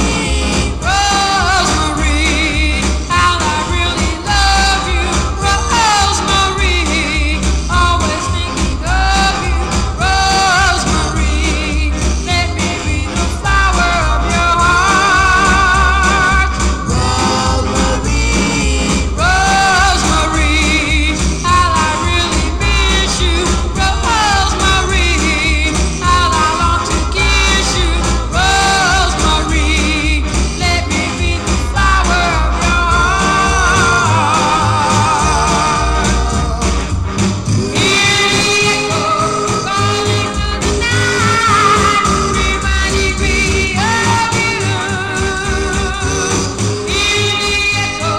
Rose Marie, how I really love you. Rose Marie, always thinking of you. Rose Marie, let me be the flower of your heart. Rose Marie, Rose Marie, how I really miss you. Rose Marie, how I long to kiss you. Rose Marie, let me be the flower of your heart. Hear the echo calling through the night, reminding me of you. Hear the echo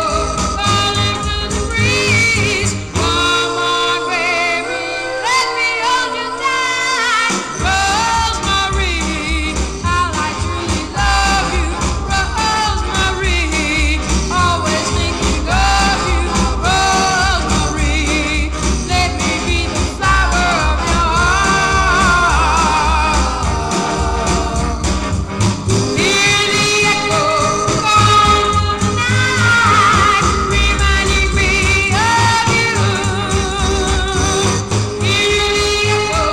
calling through the breeze. Come on, baby, let me hold you tight. Rose Marie, how I truly love you. Rose Marie, always thinking of you. Rose Marie, let me be the flower of your heart. Hear the echo calling through the night, reminding me of you. Hear the echo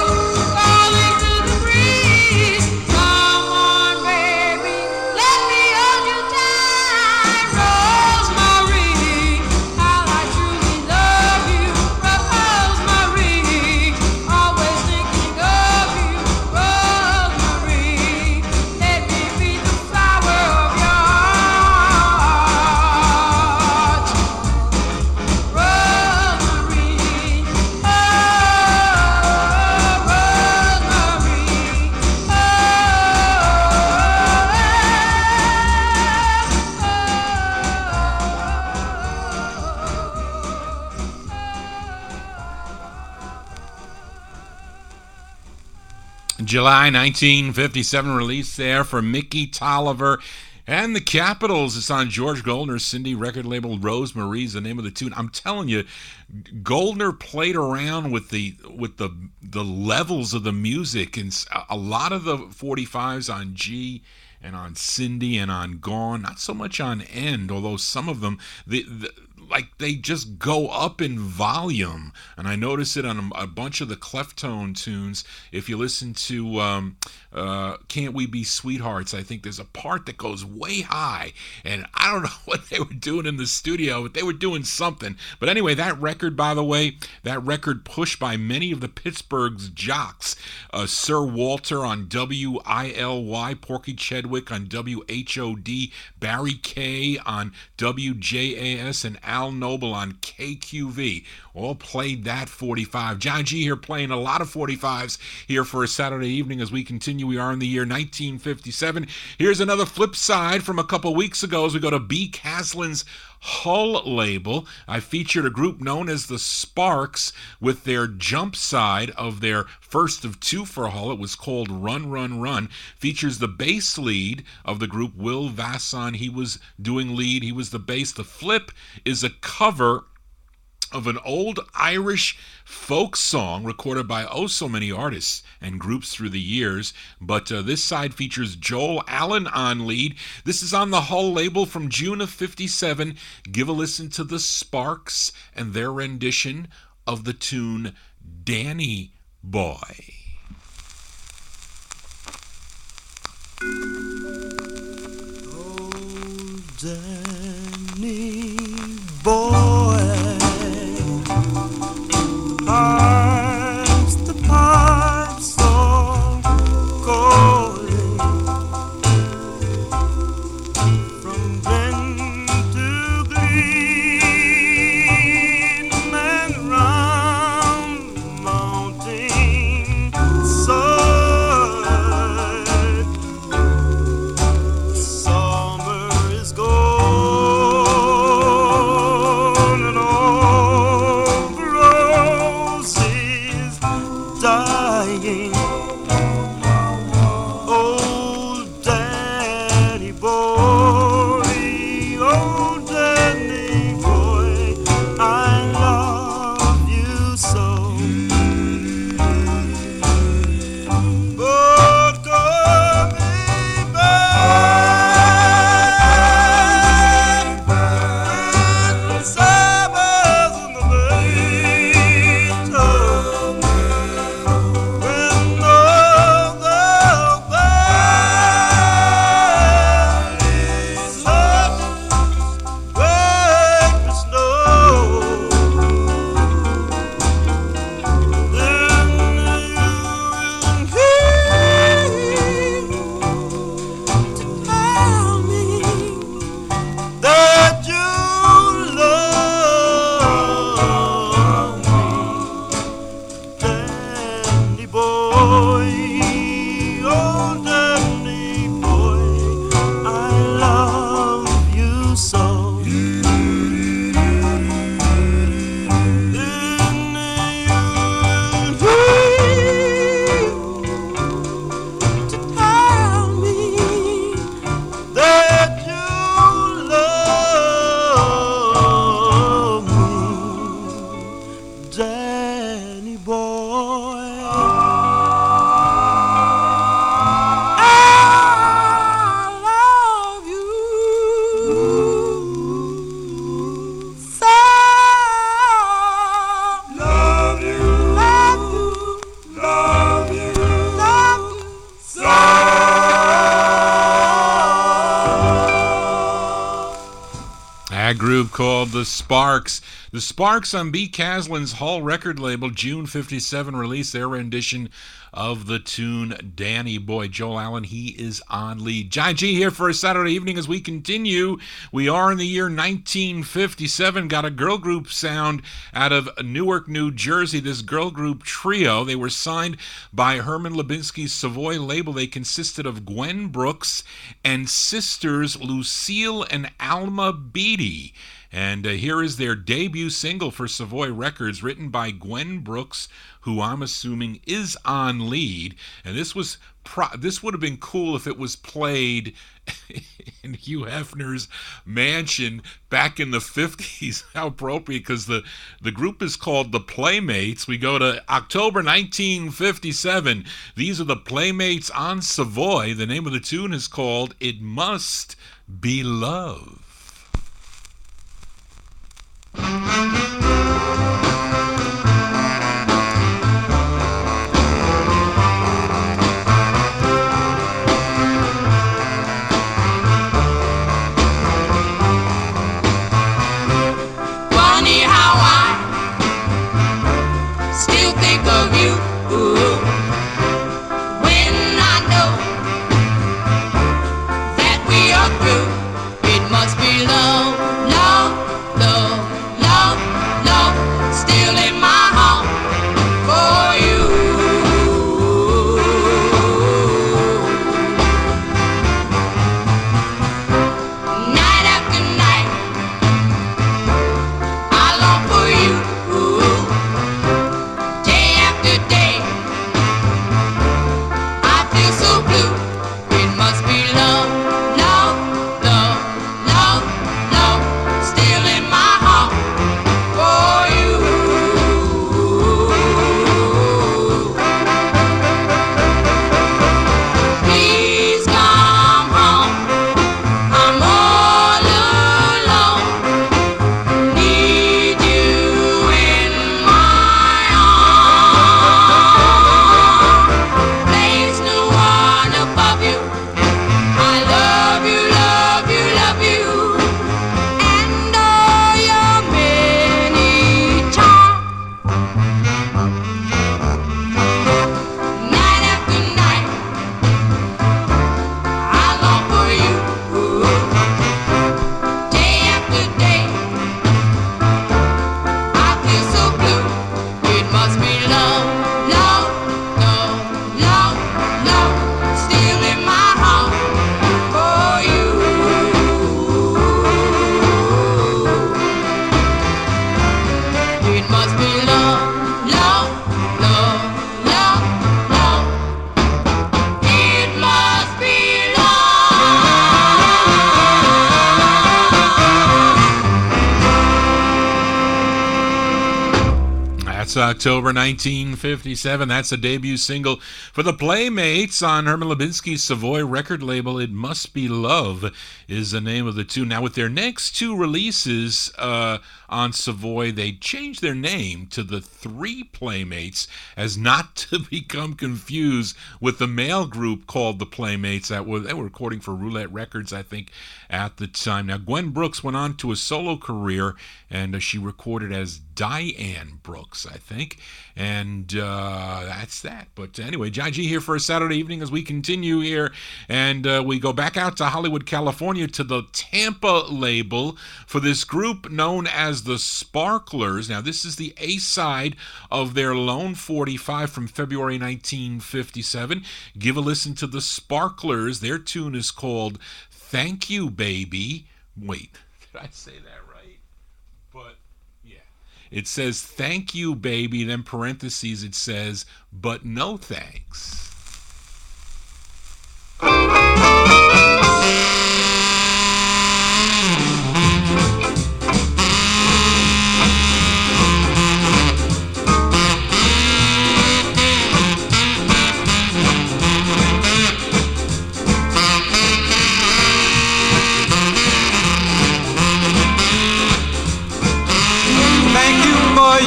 calling through the breeze. Come on, baby, let me hold you tight. Rose Marie, how I truly love you. Rose Marie, always thinking of you. Rose Marie, let me be the flower of your heart. Rose Marie, oh, Rose July 1957 release there for Mickey Tolliver and the Capitals. It's on George Goldner's Cindy record label. Rose Marie's the name of the tune. I'm telling you, Goldner played around with the levels of the music, and a lot of the 45s on G and on Cindy and on Gone, not so much on End, although some of them like they just go up in volume, and I notice it on a bunch of the Cleftone tunes. If you listen to Can't We Be Sweethearts, I think there's a part that goes way high, and I don't know what they were doing in the studio, but they were doing something. But anyway, that record, by the way, that record pushed by many of the Pittsburgh's jocks. Sir Walter on WILY, Porky Chedwick on WHOD, Barry Kay on WJAS, and Al Noble on KQV. All played that 45. John G here playing a lot of 45s here for a Saturday evening as we continue. We are in the year 1957. Here's another flip side from a couple weeks ago as we go to B. Caslin's Hull label. I featured a group known as the Sparks with their jump side of their first of two for Hull. It was called Run, Run, Run. Features the bass lead of the group, Will Vasson. He was doing lead. He was the bass. The flip is a cover of an old Irish folk song recorded by oh so many artists and groups through the years. But this side features Joel Allen on lead. This is on the Hull label from June of 57. Give a listen to the Sparks and their rendition of the tune Danny Boy. Oh, Danny Boy, the pipes are calling from glen to glen and round the mountain side. Summer is gone and all the roses dying. Old Danny boy, old Danny boy, I love you so. But coming back when the summer's in the later. When all the valleys left wet with snow, then you will hear to tell me that you love me. Danny boy, oh Danny boy, I love you so. Then you to tell me that you love me, Danny boy. I love you so. Love you, love you, love you, love you so. A group called the Sparks. The Sparks on B. Caslin's Hull record label, June 57, released their rendition of the tune Danny Boy. Joel Allen, he is on lead. Johnny G here for a Saturday evening as we continue. We are in the year 1957. Got a girl group sound out of Newark, New Jersey. This girl group trio, they were signed by Herman Lubinsky's Savoy label. They consisted of Gwen Brooks and sisters Lucille and Alma Beatty. And here is their debut single for Savoy Records, written by Gwen Brooks, who I'm assuming is on lead. And this would have been cool if it was played in Hugh Hefner's mansion back in the 50s. How appropriate, because the group is called the Playmates. We go to October 1957. These are the Playmates on Savoy. The name of the tune is called It Must Be Love. Funny how I still think of you. Ooh. When I know that we are through, it must be That's October 1957. That's a debut single for the Playmates on Herman Lubinsky's Savoy record label. It Must Be Love is the name of the tune. Now, with their next two releases on Savoy, they changed their name to the Three Playmates as not to become confused with the male group called the Playmates they were recording for Roulette Records, I think, at the time. Now, Gwen Brooks went on to a solo career, and she recorded as Diane Brooks, I think. And that's that. But anyway, John G here for a Saturday evening as we continue here. And we go back out to Hollywood, California to the Tampa label for this group known as the Sparklers. Now, this is the A-side of their Lone 45 from February 1957. Give a listen to the Sparklers. Their tune is called Thank You, Baby. Wait, did I say that right? But yeah, it says thank you, baby, then parentheses it says but no thanks.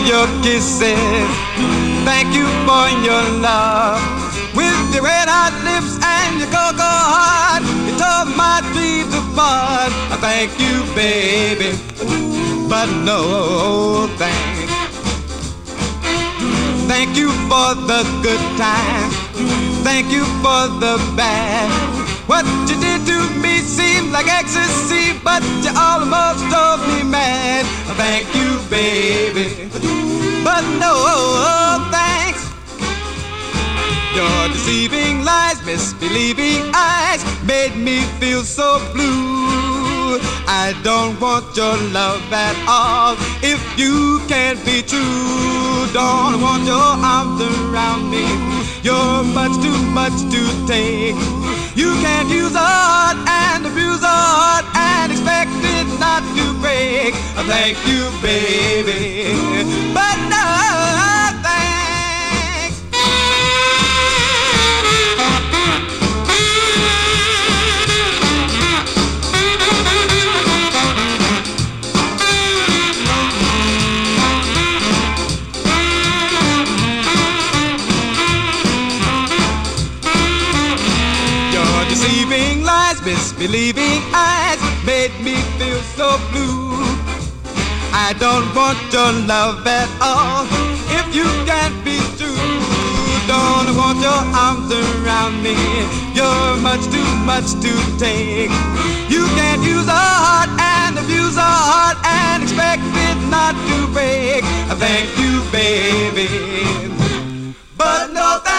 Your kisses, thank you for your love. With your red hot lips and your cocoa heart, you tore my dreams apart. I thank you, baby, but no thanks. Thank you for the good times, thank you for the bad. What you did to me seemed like ecstasy, but you almost drove me mad. Thank you, baby, but no thanks. Your deceiving lies, misbelieving eyes made me feel so blue. I don't want your love at all if you can't be true. Don't want your arms around me, you're much to take. You can't use a heart and abuse a heart and expect it not to break. Thank you, baby, but no thanks. Your deceiving lies, misbelieving eyes made me feel so blue. I don't want your love at all if you can't be true. Don't want your arms around me, you're much to take. You can't use a heart and abuse a heart and expect it not to break. Thank you, baby, but no thanks.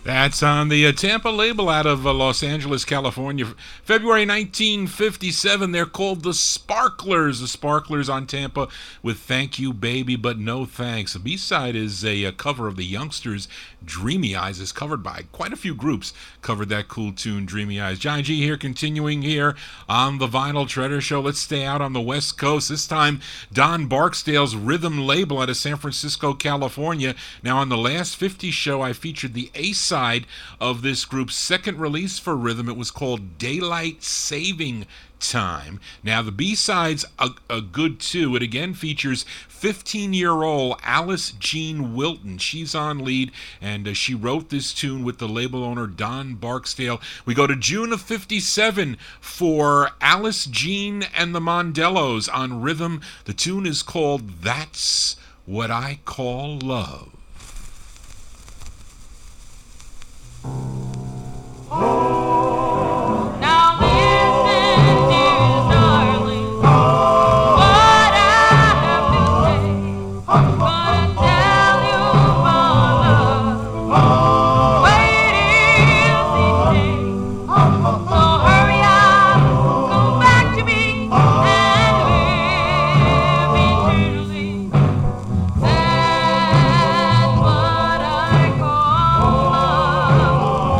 That's on the Tampa label out of Los Angeles, California. February 1957, they're called the Sparklers. The Sparklers on Tampa with Thank You, Baby, but no thanks. The B-side is a cover of the Youngsters' Dreamy Eyes. It's covered by quite a few groups, covered that cool tune, Dreamy Eyes. Johnny G here, continuing here on the Vinyltreasure Show. Let's stay out on the West Coast. This time, Don Barksdale's Rhythm label out of San Francisco, California. Now, on the last 50's show, I featured the A-side of this group's second release for Rhythm. It was called Daylight Saving Time. Now, the B-side's a good too. It again features 15-year-old Alice Jean Wilton. She's on lead, and she wrote this tune with the label owner Don Barksdale. We go to June of 57 for Alice Jean and the Mondellos on Rhythm. The tune is called That's What I Call Love. Now listen, dear darling, what I have to say. I'm gonna tell you my love, waiting each day. So hurry up, come back to me and live eternally. That's what I call love.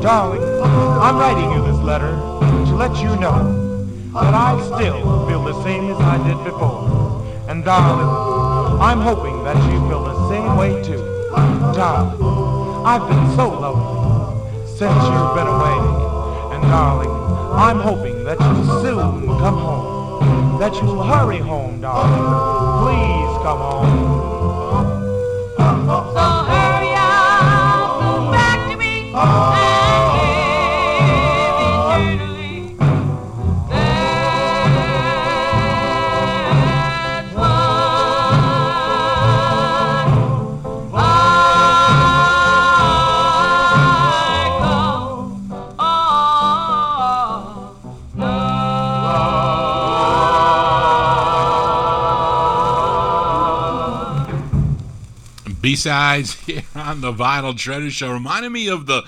Darling, I'm writing you this letter to let you know that I still feel the same as I did before. And darling, I'm hoping that you feel the same way too. Darling, I've been so lonely since you've been away. And darling, I'm hoping that you'll soon come home. That you'll hurry home, darling. Please come home. So hurry up, come back to me, and live eternally. That's what I call B-sides here on the Vinyltreasure Show reminded me of the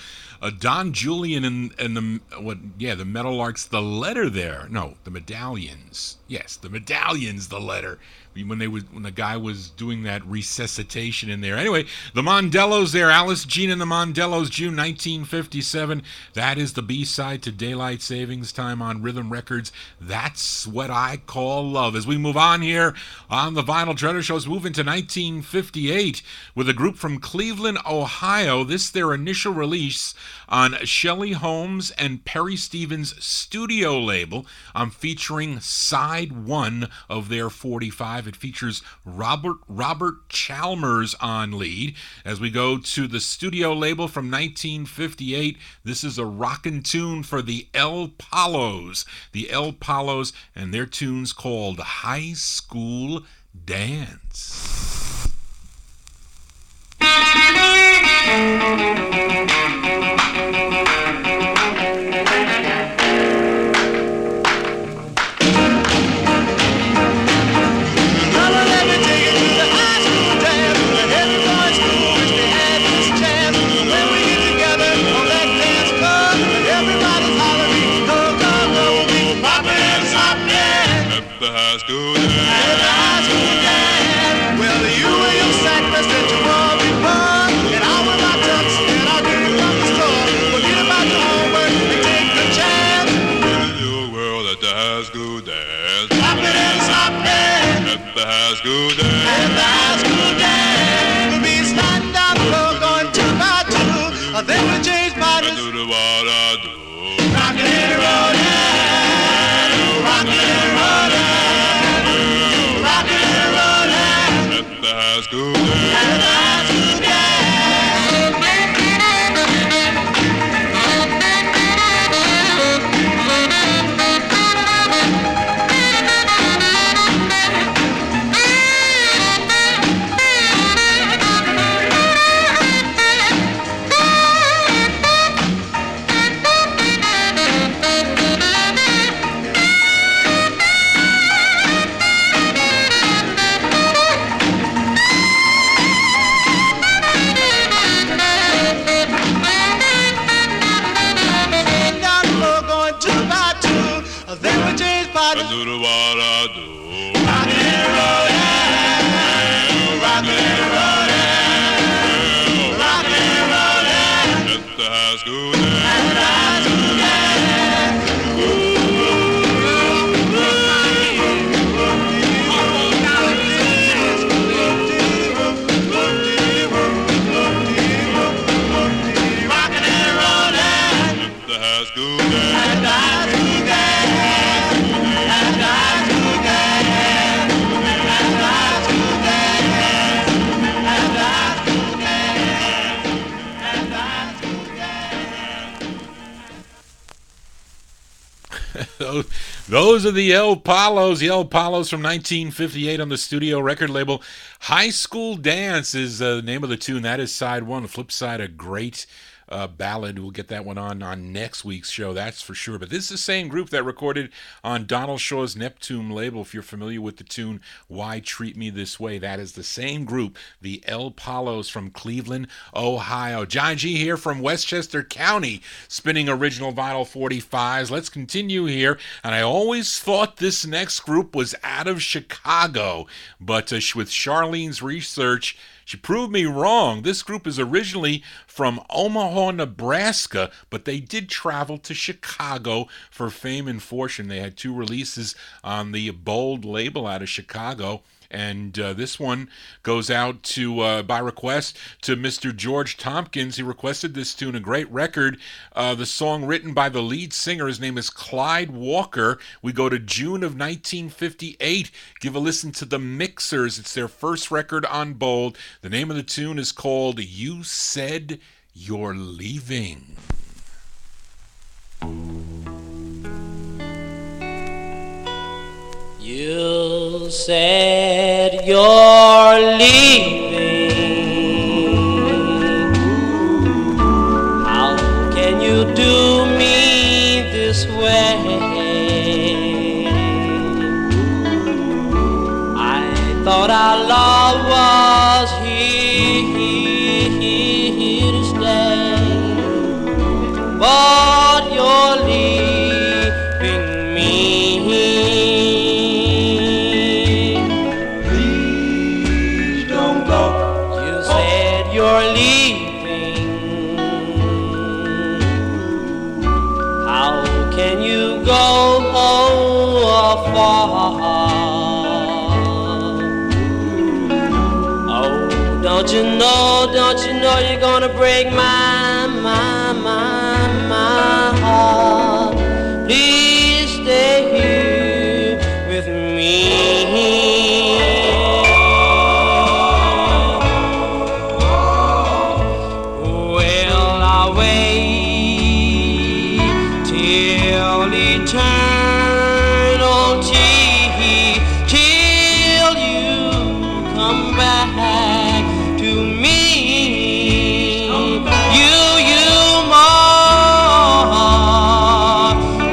Don Julian and the the Meadowlarks, the letter there. No, the Medallions. Yes, the Medallions, the letter. When the guy was doing that resuscitation in there. Anyway, the Mondellos there, Alice Jean and the Mondellos, June 1957. That is the B-side to Daylight Savings Time on Rhythm Records. That's what I call love. As we move on here on the Vinyltreasure Show, let's move into 1958 with a group from Cleveland, Ohio. This their initial release on Shelley Holmes and Perry Stevens' studio label. I'm featuring side 1 of their 45. It features Robert Chalmers on lead. As we go to the studio label from 1958, this is a rockin' tune for the El Pollos. The El Pollos and their tune's called High School Dance. Those are the El Pollos from 1958 on the studio record label. High School Dance is the name of the tune. That is side 1. The flip side, a great ballad. We'll get that one on next week's show, that's for sure. But this is the same group that recorded on Donald Shaw's Neptune label. If you're familiar with the tune Why Treat Me This Way, that is the same group, the El Pollos from Cleveland, Ohio. John G here from Westchester County, spinning original vinyl 45s. Let's continue here. And I always thought this next group was out of Chicago, but with Charlene's research, She proved me wrong. This group is originally from Omaha, Nebraska, but they did travel to Chicago for fame and fortune. They had 2 releases on the Bold label out of Chicago. And this one goes out to by request to Mr. George Tompkins. He requested this tune, a great record. The song written by the lead singer. His name is Clyde Walker. We go to June of 1958. Give a listen to the Mixers. It's their first record on Bold. The name of the tune is called You Said You're Leaving. You said you're leaving. How can you do me this way? I thought our love was here to stay, but you're leaving me. You're leaving. How can you go far? Oh, don't you know you're gonna break my heart? Please stay here with me. Till you come back to me. You must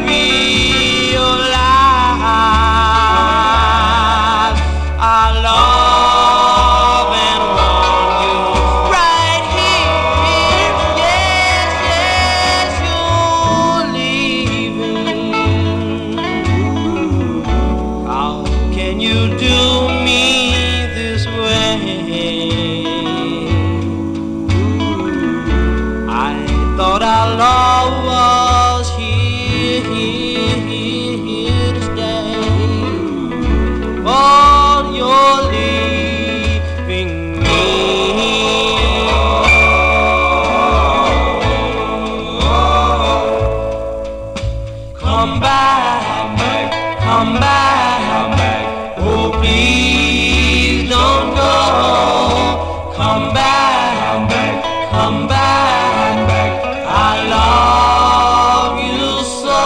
realize I love and want you right here. Yes, you're leaving. How can you do me this way? I thought our love was here to stay, but you're leaving me. Come back, come back. Oh, please don't go. Come back, come back. I love you so.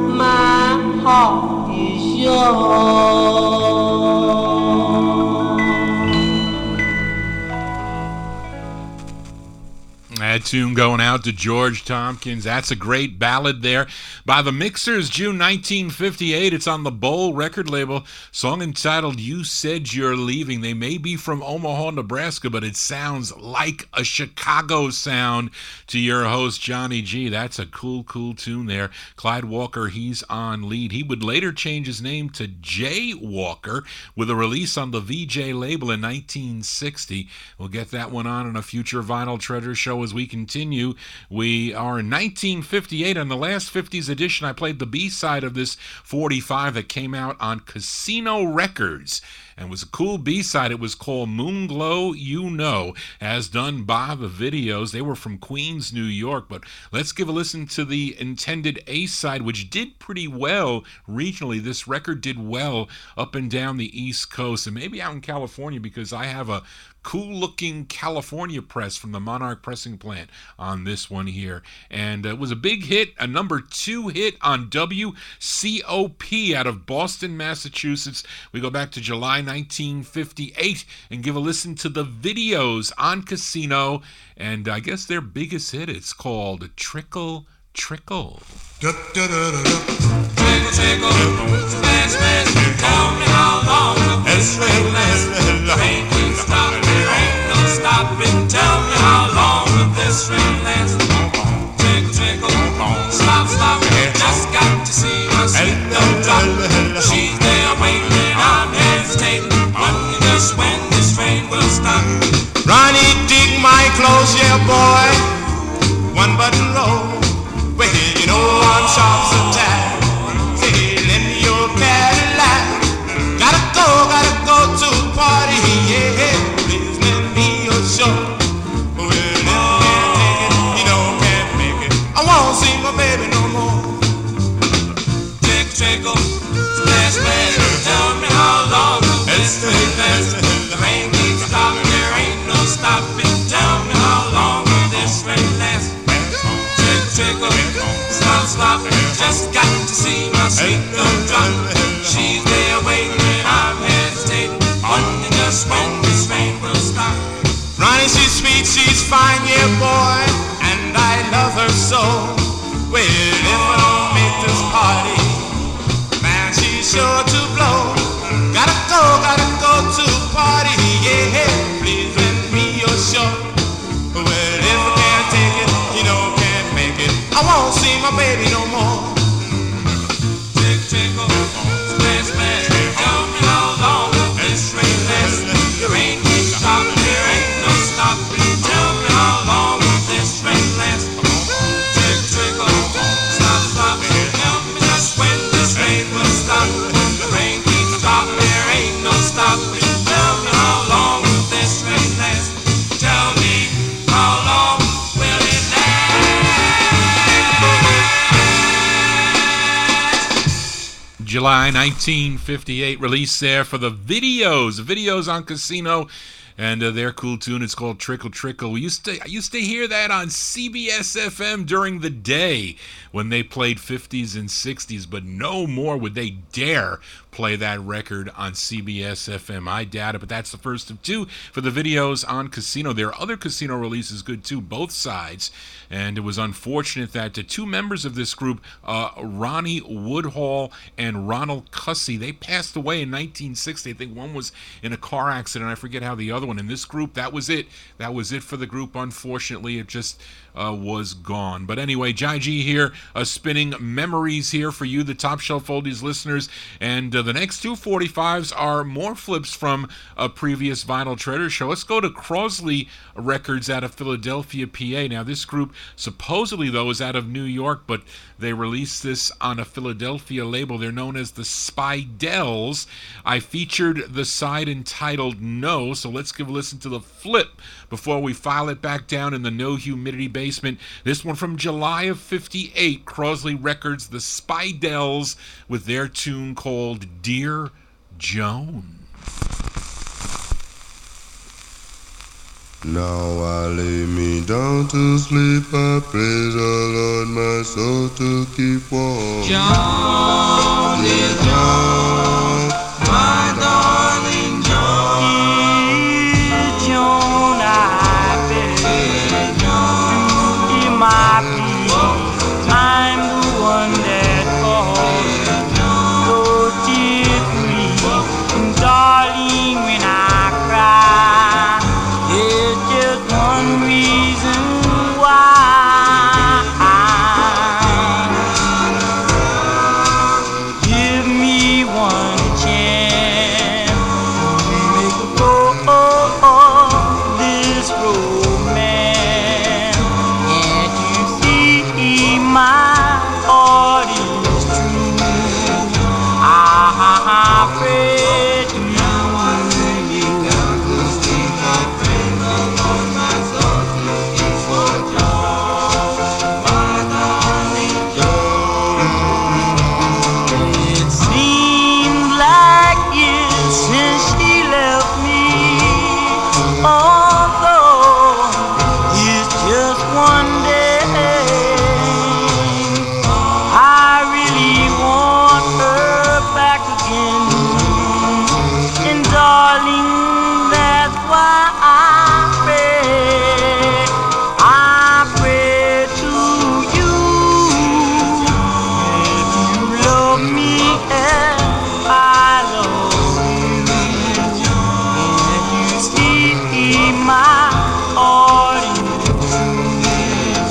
My heart is yours. That tune going out to George Tompkins. That's a great ballad there by the Mixers, June 1958. It's on the Bowl record label. Song entitled You Said You're Leaving. They may be from Omaha, Nebraska, but it sounds like a Chicago sound to your host, Johnny G. That's a cool tune there. Clyde Walker, he's on lead. He would later change his name to Jay Walker with a release on the VJ label in 1960. We'll get that one on in a future Vinyl Treasure Show as we continue. We are in 1958. On the last 50's edition, I played the B-side of this 45 that came out on Casino Records. And it was a cool B-side. It was called Moonglow You Know, as done by the Videos. They were from Queens, New York. But let's give a listen to the intended A-side, which did pretty well regionally. This record did well up and down the East Coast, and maybe out in California, because I have a cool-looking California press from the Monarch Pressing Plant on this one here. And it was a big hit, a number 2 hit on WCOP out of Boston, Massachusetts. We go back to July 1958 and give a listen to the Videos on Casino. And I guess their biggest hit, it's called Trickle, Trickle. Trickle, trickle, splash, splash. Tell me how long will this rain last? Rain can't stop, there ain't no stopping. Tell me how long will this rain last? Trickle, trickle, stop, stop. Just got to see my sweet little drop. clothes, yeah, boy, one button low. Well, you know I'm sharp as a tack. Say, lend me your Cadillac. Gotta go to the party, yeah. Please lend me your show. Well, if you can't take it, you know can't make it. I won't see my baby no more. Tick, tickle, splash, splash. Tell me how long will this thing last? The rain keeps stopping, there ain't no stopping. Tell me how long will this rain last? Tick, tickle, slop, slop. Just got to see my sweet little drop. She's there waiting and I'm hesitating, wondering just when this rain will stop. Ronnie, she's sweet, she's fine, yeah, boy, and I love her so. Well, if I don't make this party, man, she's sure to blow. Gotta go to the party, yeah. Please lend me your show. Well, if I can't take it, you know, can't make it, I won't see my baby no more. Tick, tickle, splash, splash. Tell me how long will this rain last? The rain keeps stopping, there ain't no stopping. Tell me how long will this rain last? Tick, tickle, stop, stop. Tell me just when this rain will stop. The rain keeps stopping, there ain't no stopping. Tell me how long will this rain last? Tell me how long will it last? July 1958, release there for the Videos on Casino, and their cool tune is called Trickle Trickle. I used to hear that on CBS FM during the day when they played 50's and 60's, but no more would they dare play that record on CBS FM. I doubt it, but that's the first of two for the Videos on Casino. There are other Casino releases good too, both sides, and it was unfortunate that the two members of this group, Ronnie Woodhall and Ronald Cussey, they passed away in 1960. I think one was in a car accident. I forget how the other one. In this group, that was it. That was it for the group. Unfortunately, it just was gone. But anyway, Johnny G here, spinning memories here for you, the Topshelfoldies listeners. And the next two 45's are more flips from a previous Vinyltreasure Show. Let's go to Crosley Records out of Philadelphia, PA. Now, this group supposedly, though, is out of New York, but they released this on a Philadelphia label. They're known as the Spaniels. I featured the side entitled No, so let's give a listen to the flip before we file it back down in the No Humidity basement. This one from July of 58, Crosley Records, the Spaniels, with their tune called Dear Joan. Now I lay me down to sleep, I praise the Lord, my soul to keep warm. Joan, dear Joan, my darling Joan. Dear Joan, I beg you, hear my plea. I'm the one that calls so deeply. And darling, when I cry, there's just one reason why. Give me one chance to make a go of this romance. Can't you see my heart is true? I pray to you. It seems like years since she left me, although it's just one day. I really want her back again, and darling, that's why I pray to you. If you love me as I love you, and you see my heart is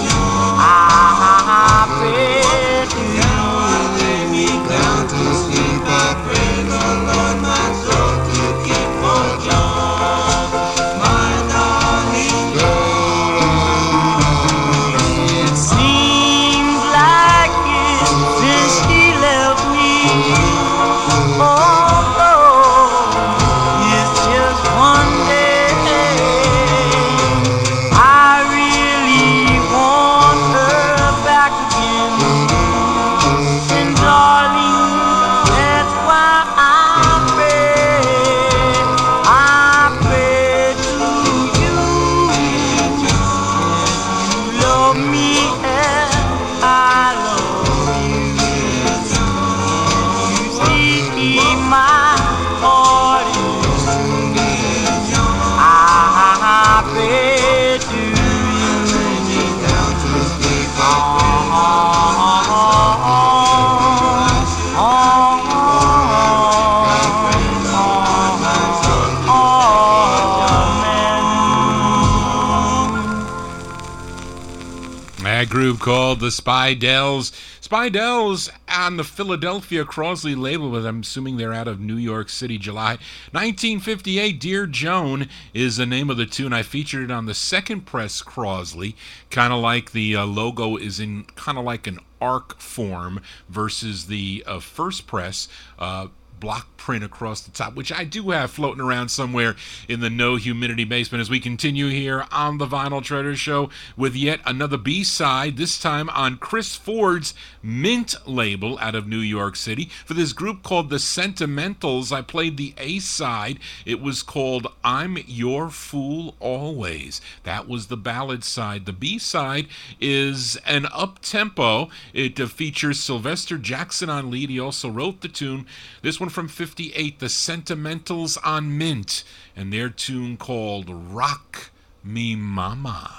true, I pray to you. Lay me down to sleep, I pray the Lord my soul to keep on John, my darling John. group called the Spaniels. Spaniels on the Philadelphia Crosley label, but I'm assuming they're out of New York City, July 1958. Dear Joan is the name of the tune. I featured it on the second press Crosley, kind of like the logo is in kind of like an arc form versus the first press block print across the top, which I do have floating around somewhere in the No Humidity basement, as we continue here on the Vinyl Treasure Show with yet another B-side, this time on Chris Ford's Mint label out of New York City. For this group called the Sentimentals, I played the A-side. It was called I'm Your Fool Always. That was the ballad side. The B-side is an up-tempo. It features Sylvester Jackson on lead. He also wrote the tune. This one from 58, the Sentimentals on Mint, and their tune called Rock Me Mama.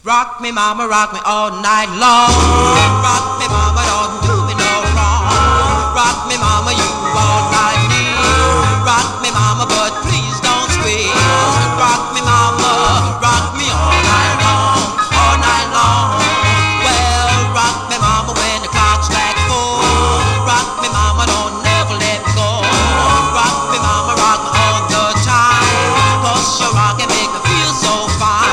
Rock me all night long. Rock me mama, don't do me no wrong. Rock me mama, you all I need. Rock me mama, but please don't squeeze. Rock me mama, rock me all night long, all night long. Well, rock me mama when the clock strikes 4. Rock me mama, don't never let me go. Rock me mama, rock me all the time. 'Cause your rock and make me feel so fine.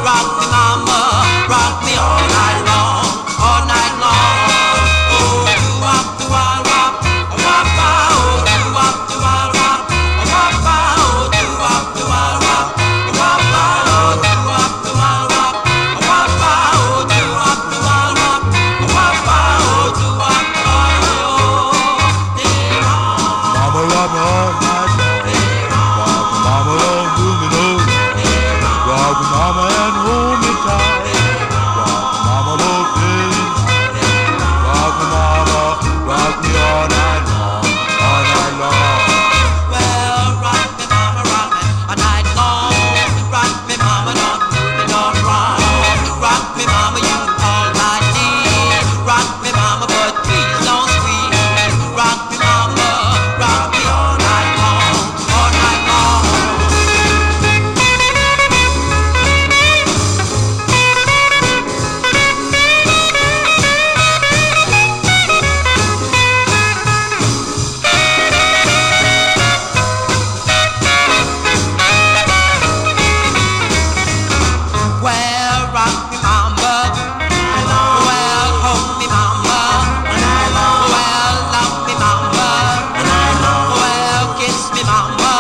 Rock me mama, rock me all night long, all night long. Oh, do-wop, do-wop, rock, rock, oh, do-wop, do-wop, rock, rock, oh, do-wop, do-wop, rock, rock, oh, do-wop, do-wop, rock, rock, oh, do-wop, do-wop, rock, rock, oh, do-wop, Mama love me all night long. Mama don't do me no. Rock me mama and hold me tight. Rock me mama don't play. Rock me mama, rock me all night long, all night long. well, rock me mama, rock me all night long. Rock me mama, don't do me no wrong. Rock me mama, you all I need. Rock me mama, but please don't squeeze. Rock me mama, rock me all night long, all night long. Well, rock me mama, well, hold me mama, well, love me mama, well, kiss me mama,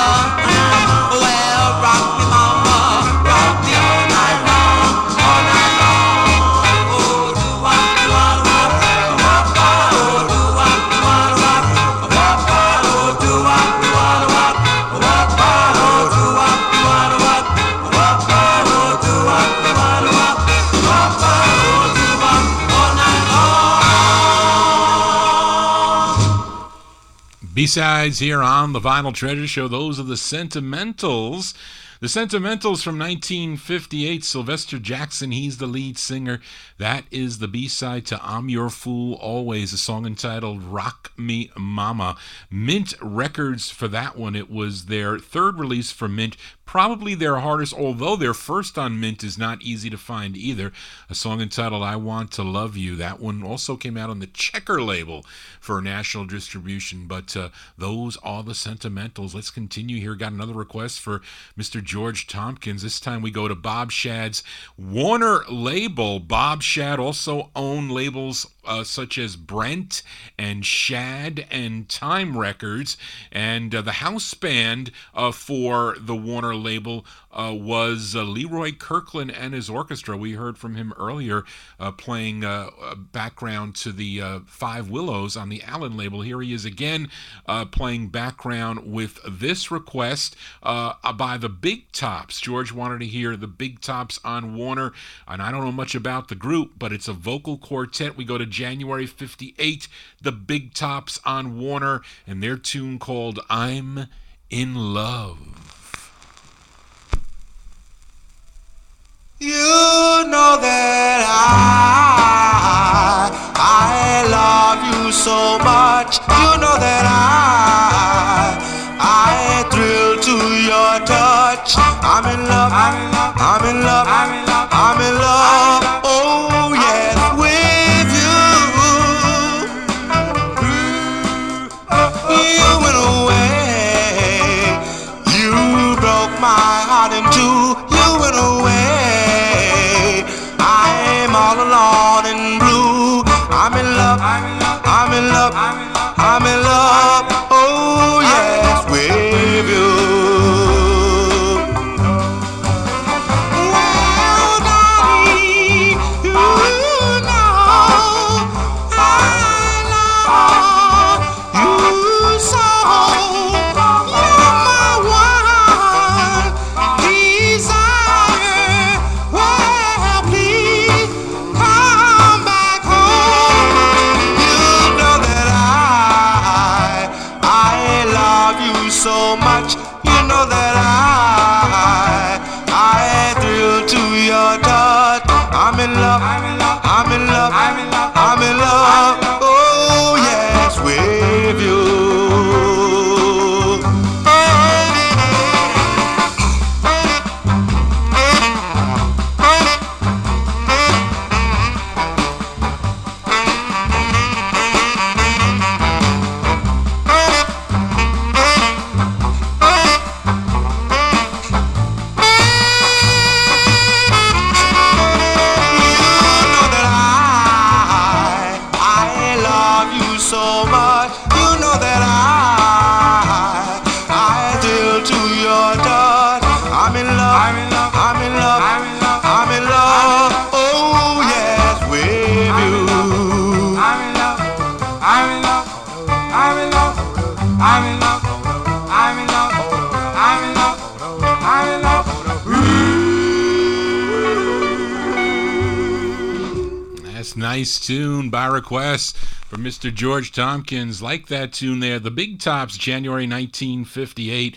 well, rock me mama, rock me all night long, all night long. Oh, do-wop, do-wop, rock, rock, oh, do-wop, do-wop, rock, rock, oh, do-wop, do-wop, rock, rock, oh, do-wop, do-wop, rock, rock, oh, do-wop, do-wop, rock, rock, oh, do-wop, all night long. B-sides here on the Vinyl Treasure Show. Those are the Sentimentals. The Sentimentals from 1958. Sylvester Jackson, he's the lead singer. That is the B-side to I'm Your Fool Always, a song entitled Rock Me Mama. Mint Records for that one. It was their third release for Mint. Probably their hardest, although their first on Mint is not easy to find either. A song entitled I Want to Love You. That one also came out on the Checker label for national distribution. But those are the Sentimentals. Let's continue here. Got another request for Mr. George Tompkins. This time we go to Bob Shad's Warner label. Bob Shad also owned labels such as Brent and Shad and Time Records. And the house band for the Warner label was Leroy Kirkland and his orchestra. We heard from him earlier playing background to the Five Willows on the Allen label. Here he is again playing background with this request by the Big Tops. George wanted to hear the Big Tops on Warner, and I don't know much about the group, but it's a vocal quartet. We go to January 58, the Big Tops on Warner, and their tune called I'm in Love. You know that I love you so much. You know that I thrill to your touch. I'm in love, I'm in love, I'm in love, I'm in love. broke my heart in two. You went away. I'm all alone and blue. I'm in love. I'm in love. I'm in love. Oh yes, with you. Well, darling, you know I love you so. You're my one desire. Well, please come back home. You know that I love you so much. You know that I thrill to your touch. I'm in love. I'm in love. I'm in love. I'm in love. Oh yes, with you. Nice tune by request from Mr. George Tompkins. Like that tune there. The Big Tops, January 1958.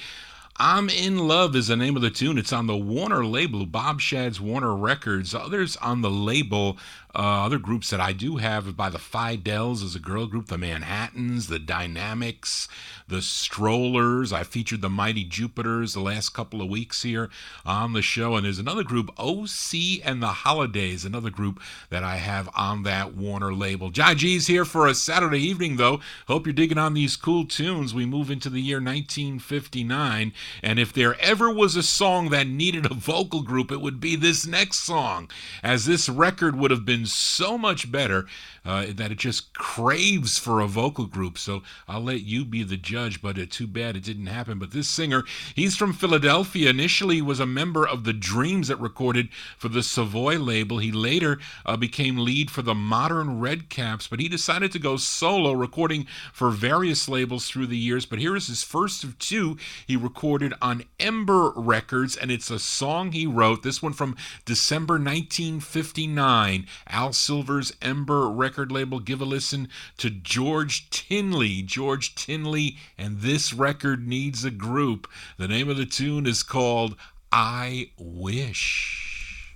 I'm in Love is the name of the tune. It's on the Warner label, Bob Shad's Warner Records. Others on the label, other groups that I do have by the Fidels as a girl group, the Manhattans, the Dynamics, the Strollers. I featured the Mighty Jupiters the last couple of weeks here on the show. And there's another group, OC and the Holidays, another group that I have on that Warner label. JohnnyGs here for a Saturday evening, though. Hope you're digging on these cool tunes. We move into the year 1959. And if there ever was a song that needed a vocal group, it would be this next song, as this record would have been so much better that it just craves for a vocal group. So I'll let you be the judge, but too bad it didn't happen. But this singer, he's from Philadelphia. Initially was a member of the Dreams that recorded for the Savoy label. He later became lead for the Modern Redcaps, but he decided to go solo, recording for various labels through the years. But here is his first of two he recorded on Ember Records, and it's a song he wrote. This one from December 1959, Al Silver's Ember record label. Give a listen to George Tinley. George Tinley, and this record needs a group. The name of the tune is called I Wish.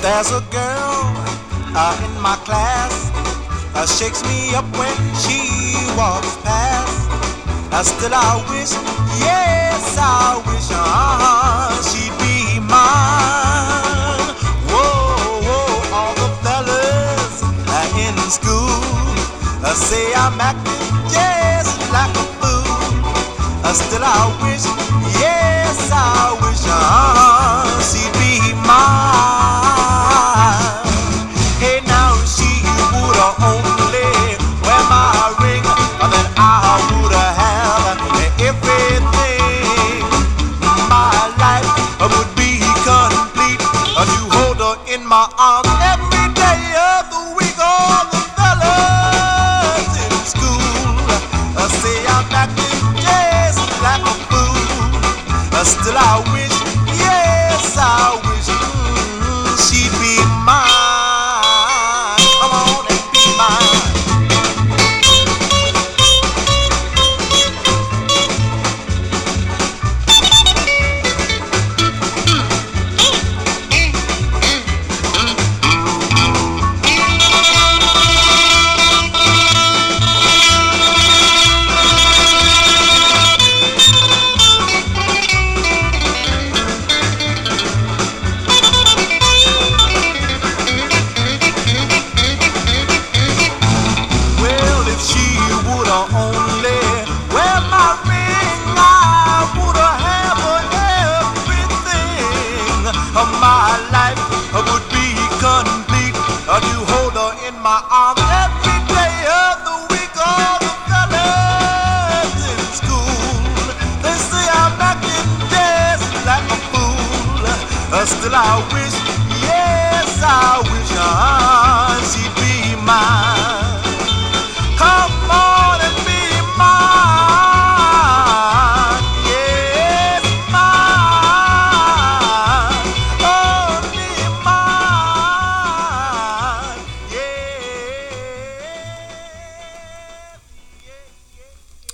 There's a girl in my class, shakes me up when she walks past. Still I wish, yes I wish she'd be mine. Whoa, whoa, all the fellas in school say I'm acting just like a fool. Still I wish, yes I wish she'd be mine. Hey now she would only wear my ring, then I would have everything. My life would be complete to hold her in my arms every day of the week. All the fellas in school say I'm acting just like a fool. Still I wish, yes I wish Well, I wish, yes, I wish she'd be mine. Come on and be mine. Yes, mine. Oh, be mine.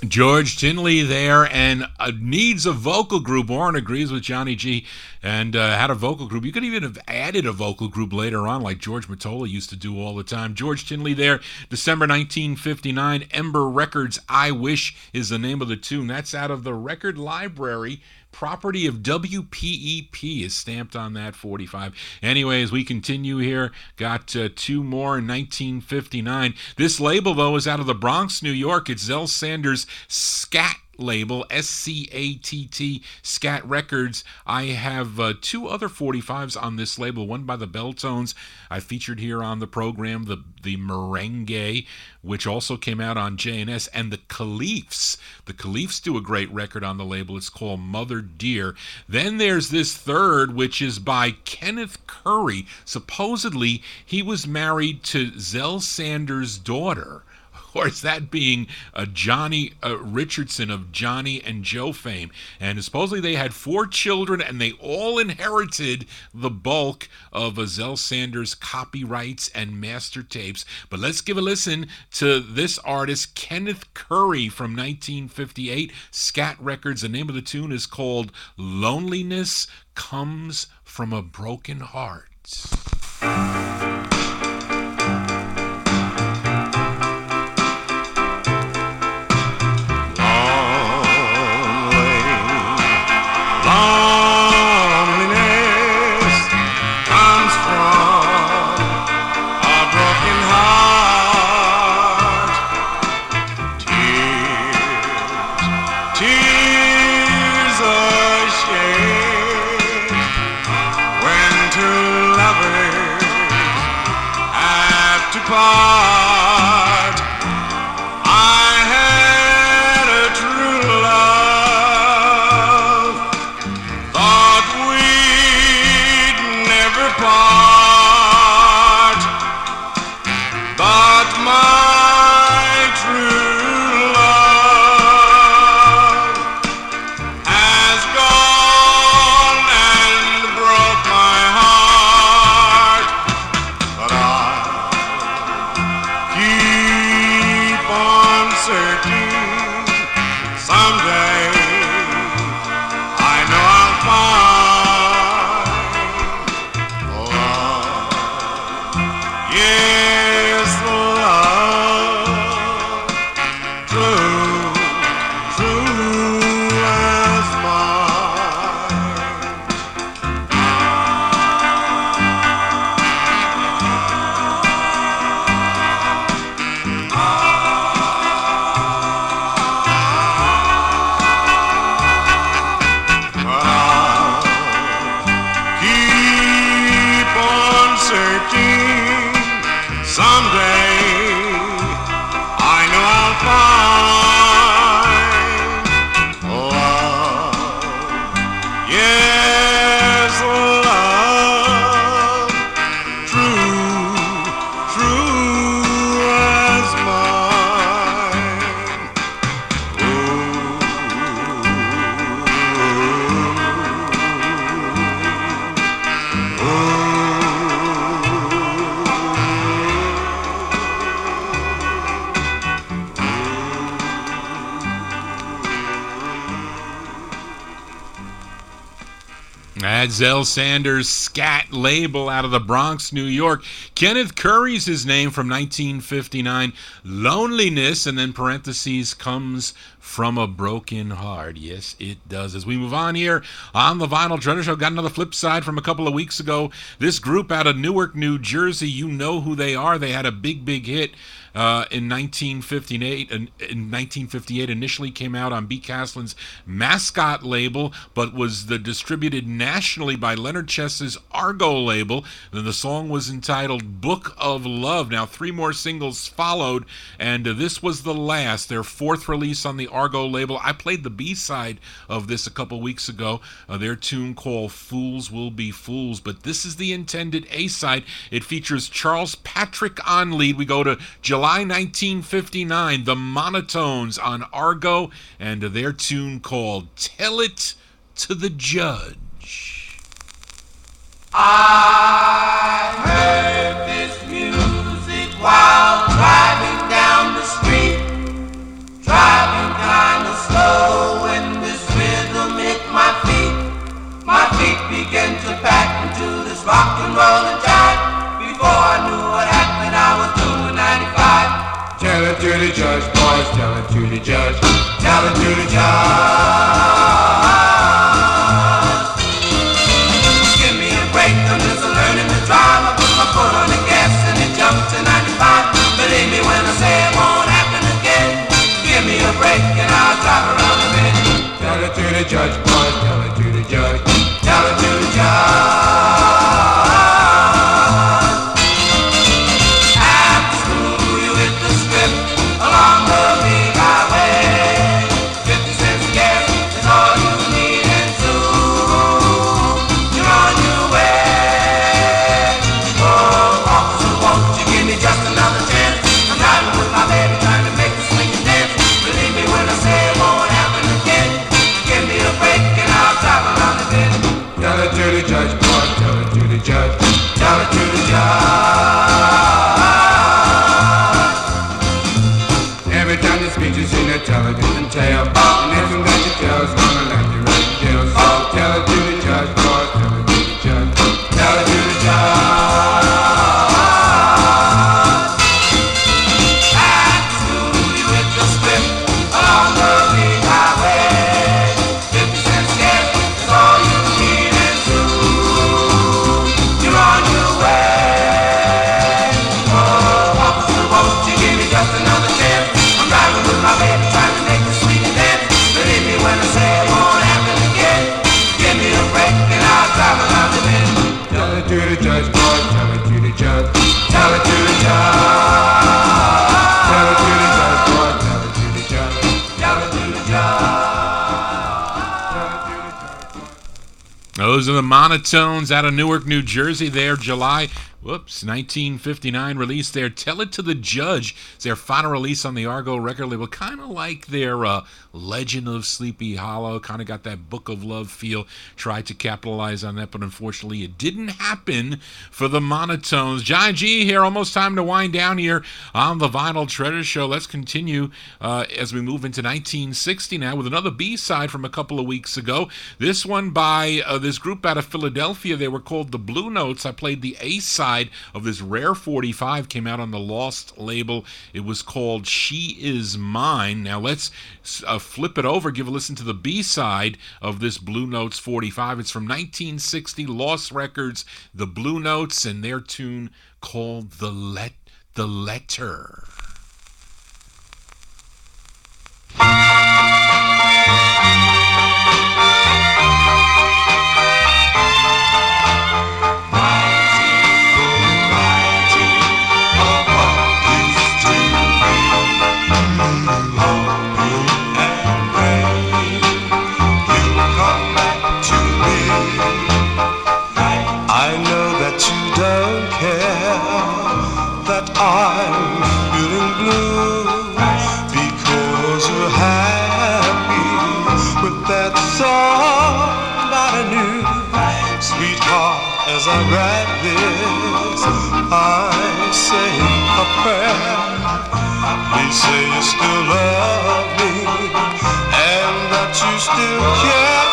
Yeah. George Tinley there, and needs a vocal group. Warren agrees with Johnny G, and had a vocal group. You could even have added a vocal group later on, like George Mottola used to do all the time. George Tinley there, December 1959. Ember Records, I Wish is the name of the tune. That's out of the record library. Property of WPEP is stamped on that 45. Anyways, we continue here. Got two more in 1959. This label, though, is out of the Bronx, New York. It's Zell Sanders' Scat label, SCATT, Scat Records. I have two other 45s on this label, one by the Belltones I featured here on the program, the Merengue, which also came out on J&S, and the Caliphs. The Caliphs do a great record on the label. It's called Mother Dear. Then there's this third, which is by Kenneth Curry. Supposedly, he was married to Zell Sanders' daughter. Or is that being Johnny Richardson of Johnny and Joe fame? And supposedly they had 4 children, and they all inherited the bulk of Zell Sanders' copyrights and master tapes. But let's give a listen to this artist, Kenneth Curry, from 1958, Scat Records. The name of the tune is called Loneliness Comes from a Broken Heart. Loneliness comes from a broken heart. Tears are shed when two lovers have to part. I had a true love, thought we'd never part, but my true love has gone and broke my heart. But I keep on searching. Someday I know I'll find love. Yes, love, true, true as mine. But I'll keep on searching. Someday I know I'll find love. Yes, love, true, true as mine. That's Zell Sanders' Scat label out of the Bronx, New York. Kenneth Curry's his name from 1959. Loneliness, and then parentheses, comes from a broken heart. Yes, it does. As we move on here on the Vinyltreasure Show, got another flip side from a couple of weeks ago. This group out of Newark, New Jersey, you know who they are. They had a big, big hit in 1958. In 1958, initially came out on B. Caslin's Mascot label, but was distributed nationally by Leonard Chess's Argo label. Then the song was entitled Book of Love. Now, 3 more singles followed, and this was the last, their 4th release on the Argo label. I played the B-side of this a couple weeks ago, their tune called Fools Will Be Fools, but this is the intended A-side. It features Charles Patrick on lead. We go to July 1959, the Monotones on Argo, and their tune called Tell It to the Judge. I heard this music while driving down the street, driving kind of slow, when this rhythm hit my feet began to pack into this rock and roll and jive. Before I knew what happened, I was doing 95. Tell it to the judge, boys, tell it to the judge, tell it to the judge. Give me a break, I'm just learning to drive. I put my foot on the gas and it jumped to 95. Believe me when I say it won't happen again. Give me a break and I'll drive around the bend. Tell it to the judge, boys, tell it to the judge, tell it to the judge. After school you hit the strip along the big highway. 50 cents gas is all you need, and soon you're on your way. Oh, officer, won't you give me just another chance? I'm driving with my baby trying to make the swing and dance. Believe me when I say it won't happen again. Give me a break and I'll drive around the bend. Tell it to the judge, boy, tell it to the judge, tell it to the judge. Every time the speech is in a television tale, and everything that you tell is gonna land you right in jail. So tell it to the judge, boy, tell it to the judge, tell it to the judge. At school you hit the strip along the big highway. 50 cents gas is all you need, and soon you're on your way. Oh, officer, won't you give me just another chance? I'm driving with my baby trying to make the sweet and dance. Believe me when I say it won't happen again. Give me a break and I'll drive around the bend. Tell it to the judge, boy, tell it to the judge, tell it to the judge. Tell it to the judge, boy, tell it to the judge, tell it to the judge. Those are the Monotones out of Newark, New Jersey. Their July 1959 release there. Tell It to the Judge. It's their final release on the Argo record label. Kind of like their Legend of Sleepy Hollow. Kind of got that Book of Love feel. Tried to capitalize on that, but unfortunately it didn't happen for the Monotones. Johnny G here. Almost time to wind down here on the Vinyltreasure Show. Let's continue as we move into 1960 now with another B-side from a couple of weeks ago. This one by this group out of Philadelphia. They were called the Blue Notes. I played the A-side of this rare 45, came out on the Lost label. It was called She Is Mine. Now let's flip it over, give a listen to the B-side of this Blue Notes 45. It's from 1960, Lost Records, the Blue Notes, and their tune called The Letter. I'm feeling blue because you're happy with that somebody new. Sweetheart, as I write this, I'm saying a prayer. Please say you still love me and that you still care.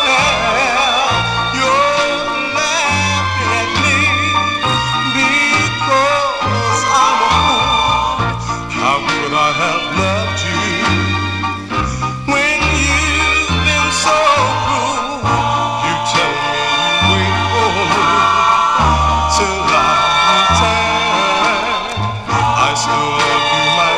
I have loved you when you've been so cruel. You tell me you wait for me till I return. I still love you, my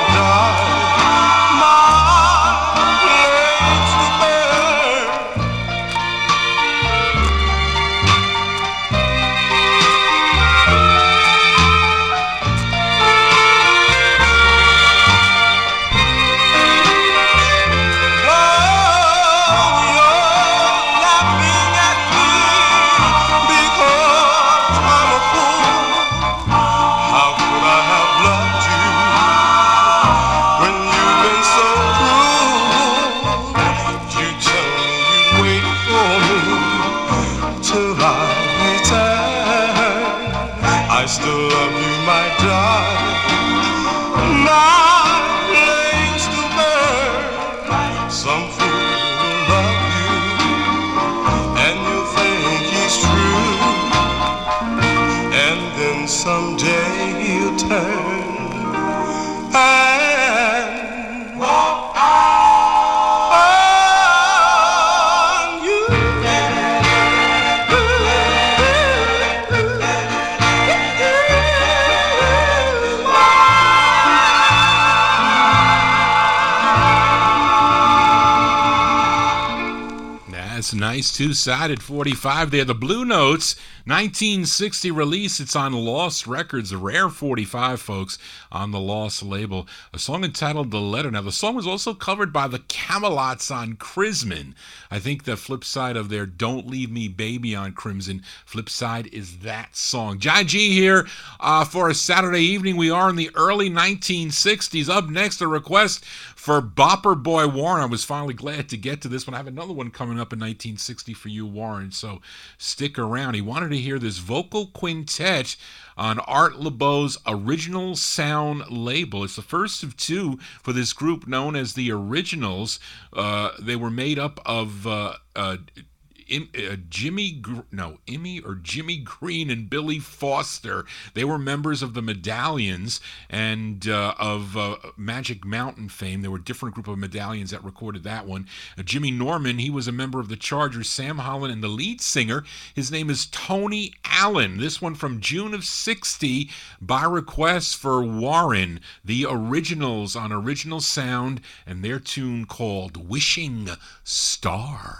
Monotones, nice two-sided 45 there. The Blue Notes, 1960 release. It's on Lost Records, a rare 45, folks, on the Lost label. A song entitled The Letter. Now, the song was also covered by the Camelots on Crimson. I think the flip side of their Don't Leave Me Baby on Crimson, flip side is that song. John G here for a Saturday evening. We are in the early 1960s. Up next, a request for Bopper Boy Warren. I was finally glad to get to this one. I have another one coming up in 1960 for you, Warren, so stick around. He wanted to hear this vocal quintet on Art LeBeau's Original Sound label. It's the first of two for this group known as the Originals. They were made up of Jimmie Green and Billy Foster. They were members of the Medallions and of Magic Mountain fame. There were a different group of Medallions that recorded that one. Jimmy Norman, he was a member of the Chargers. Sam Holland, and the lead singer, his name is Tony Allen. This one from June of 60 by request for Warren. The Originals on Original Sound and their tune called Wishing Star.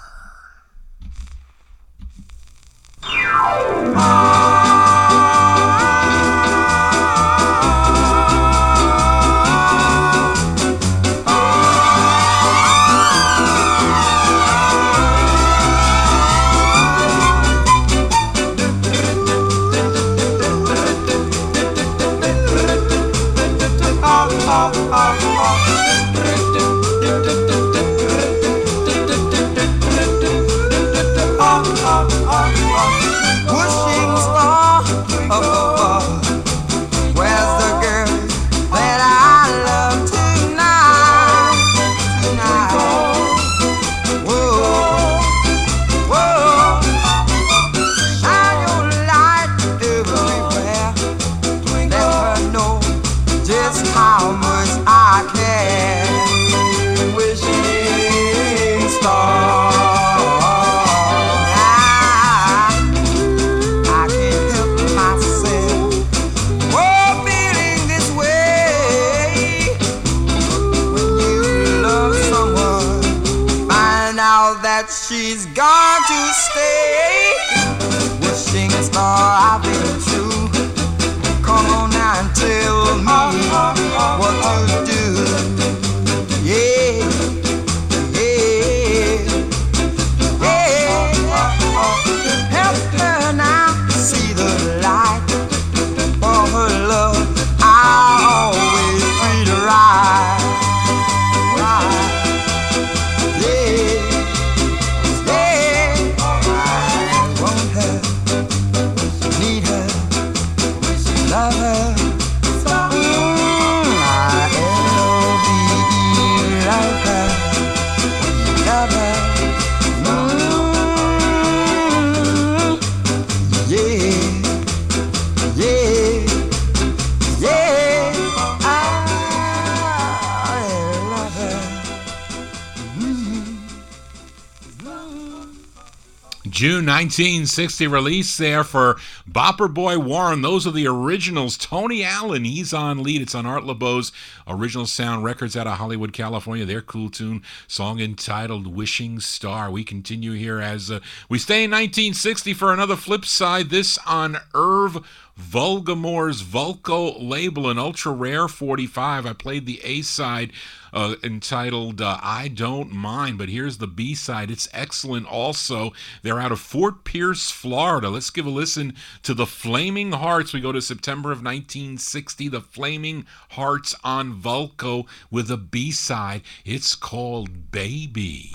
She's gone to stay. Wishing star, I've been true. Come on now and tell me what to do. Yeah, yeah, yeah. Help her now see the light. For her love, I'll always treat her right. June 1960 release there for Bopper Boy Warren. Those are the Originals. Tony Allen, he's on lead. It's on Art LeBeau's Original Sound Records out of Hollywood, California. Their cool tune, song entitled Wishing Star. We continue here as we stay in 1960 for another flip side. This on Irv Vulgamore's Vulco label, an ultra rare 45. I played the A side entitled I Don't Mind, but here's the B side. It's excellent also. They're out of Fort Pierce, Florida. Let's give a listen to the Flaming Hearts. We go to September of 1960. The Flaming Hearts on Vulco with a B side. It's called Baby.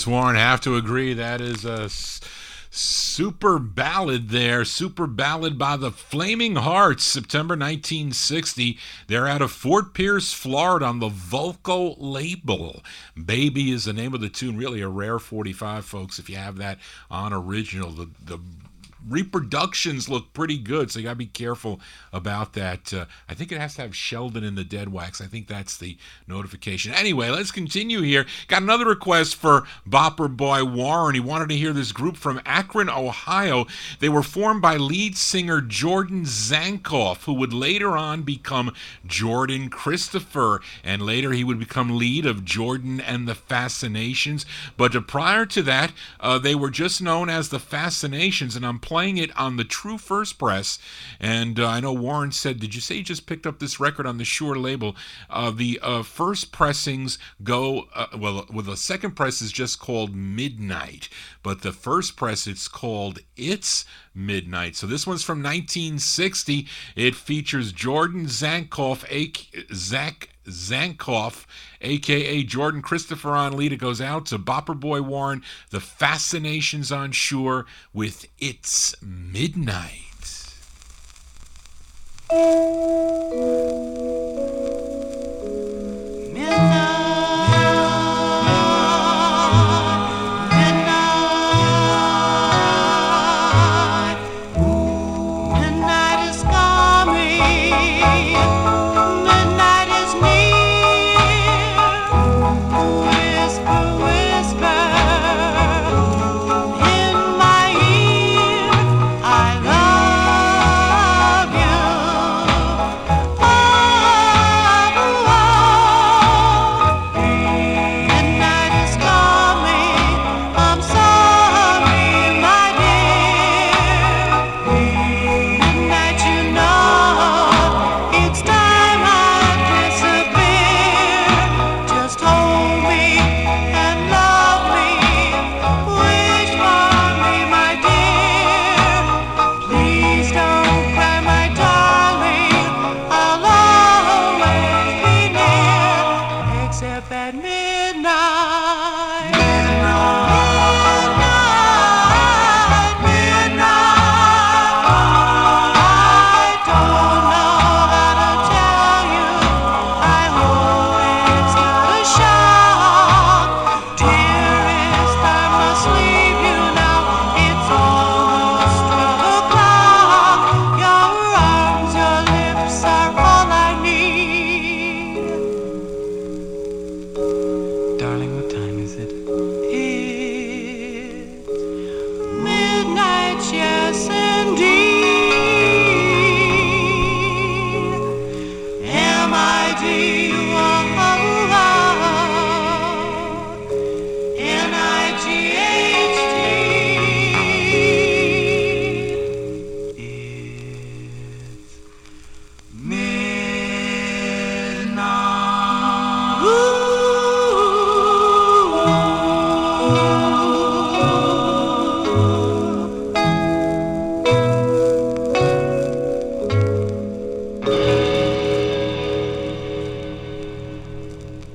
Yes, Warren, have to agree. That is a super ballad there. Super ballad by the Flaming Hearts, September 1960. They're out of Fort Pierce, Florida on the Vocal label. Baby is the name of the tune. Really a rare 45, folks, if you have that on original. The reproductions look pretty good, so you gotta be careful about that. I think it has to have Sheldon in the Dead Wax. I think that's the notification. Anyway, let's continue here. Got another request for Bopper Boy Warren. He wanted to hear this group from Akron, Ohio. They were formed by lead singer Jordan Zankoff, who would later on become Jordan Christopher, and later he would become lead of Jordan and the Fascinations. But prior to that, they were just known as the Fascinations, and I'm playing it on the True First Press. And I know Warren said, did you say you just picked up this record on the Shure label? The first pressings go, well, the second press is just called Midnight, but the first press, it's called It's Midnight. So this one's from 1960. It features Jordan Zankoff, Zankoff, aka Jordan Christopher, on lead. It goes out to Bopper Boy Warren, the Fascinations on Shure with It's Midnight.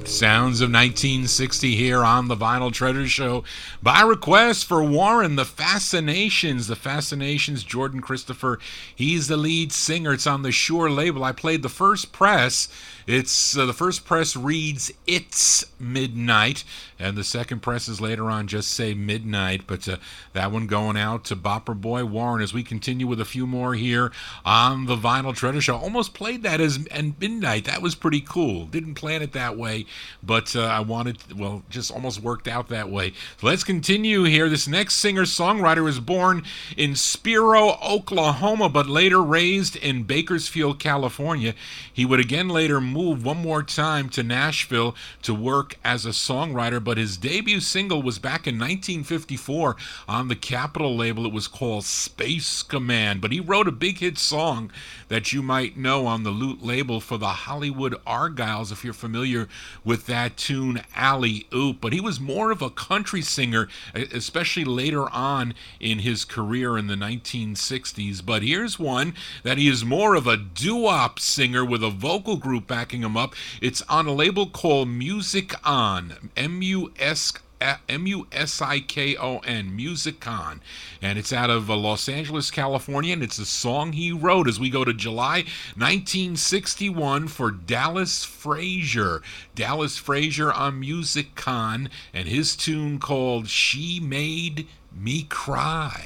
Sounds of 1960 here on the Vinyltreasure Show. By request for Warren, the Fascinations. The Fascinations, Jordan Christopher. He's the lead singer. It's on the Shure label. I played the first press. It's the first press reads It's Midnight, and the second press is later on just say Midnight. But that one going out to Bopper Boy Warren as we continue with a few more here on the Vinyltreasure Show. Almost played that as and Midnight. That was pretty cool. Didn't plan it that way, but I wanted, well, just almost worked out that way. So let's continue here. This next singer-songwriter was born in Spiro, Oklahoma, but later raised in Bakersfield, California. He would again later move one more time to Nashville to work as a songwriter, but his debut single was back in 1954 on the Capitol label. It was called Space Command, but he wrote a big hit song that you might know on the Loot label for the Hollywood Argyles, if you're familiar with that tune, Alley Oop. But he was more of a country singer, especially later on in his career in the 1960s. But here's one that he is more of a doo-wop singer with a vocal group backing him up. It's on a label called Music On, M-U-S Musikon, Musicon, and it's out of Los Angeles, California, and it's a song he wrote as we go to July 1961 for Dallas Frazier. Dallas Frazier on Musicon, and his tune called She Made Me Cry.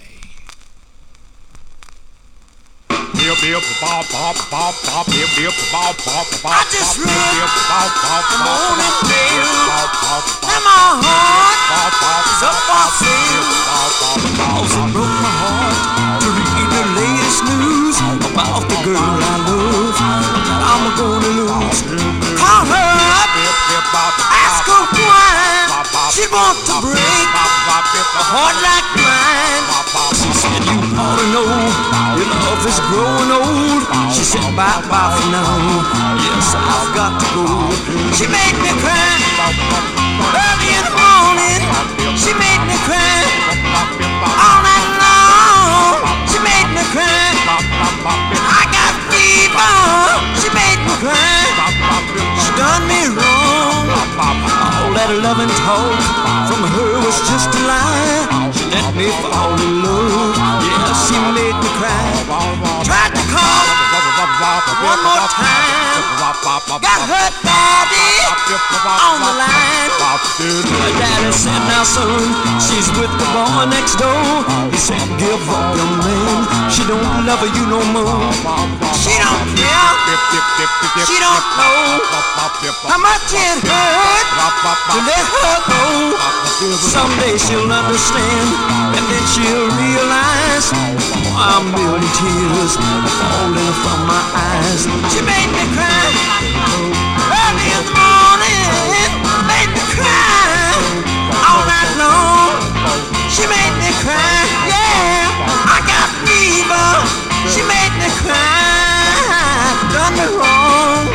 I just read the morning mail, and my heart is up for sale. Cause it broke my heart to read the latest news about the girl I love that I'm gonna lose. Call her up, ask her why she wants to break a heart like mine. She said you ought to know your love is growing old. She said bye bye for now. Yes, I've got to go. She made me cry early in the morning. She made me cry all night long. She made me cry. I got fever. She made me cry. She done me wrong. All that loving talk from her was just a lie. She let me fall in love. Yeah, she made me cry. Tried to call one more time. Got her daddy on the line. Her daddy said, now son, she's with the boy next door. He said, give up your man. She don't love you no more. She don't care. She don't know how much it hurt to let her go. Someday she'll understand, and then she'll realize I'm really tears falling from my eyes. She made me cry early in the morning, made me cry all night long. She made me cry, yeah, I got fever. She made me cry, done me wrong.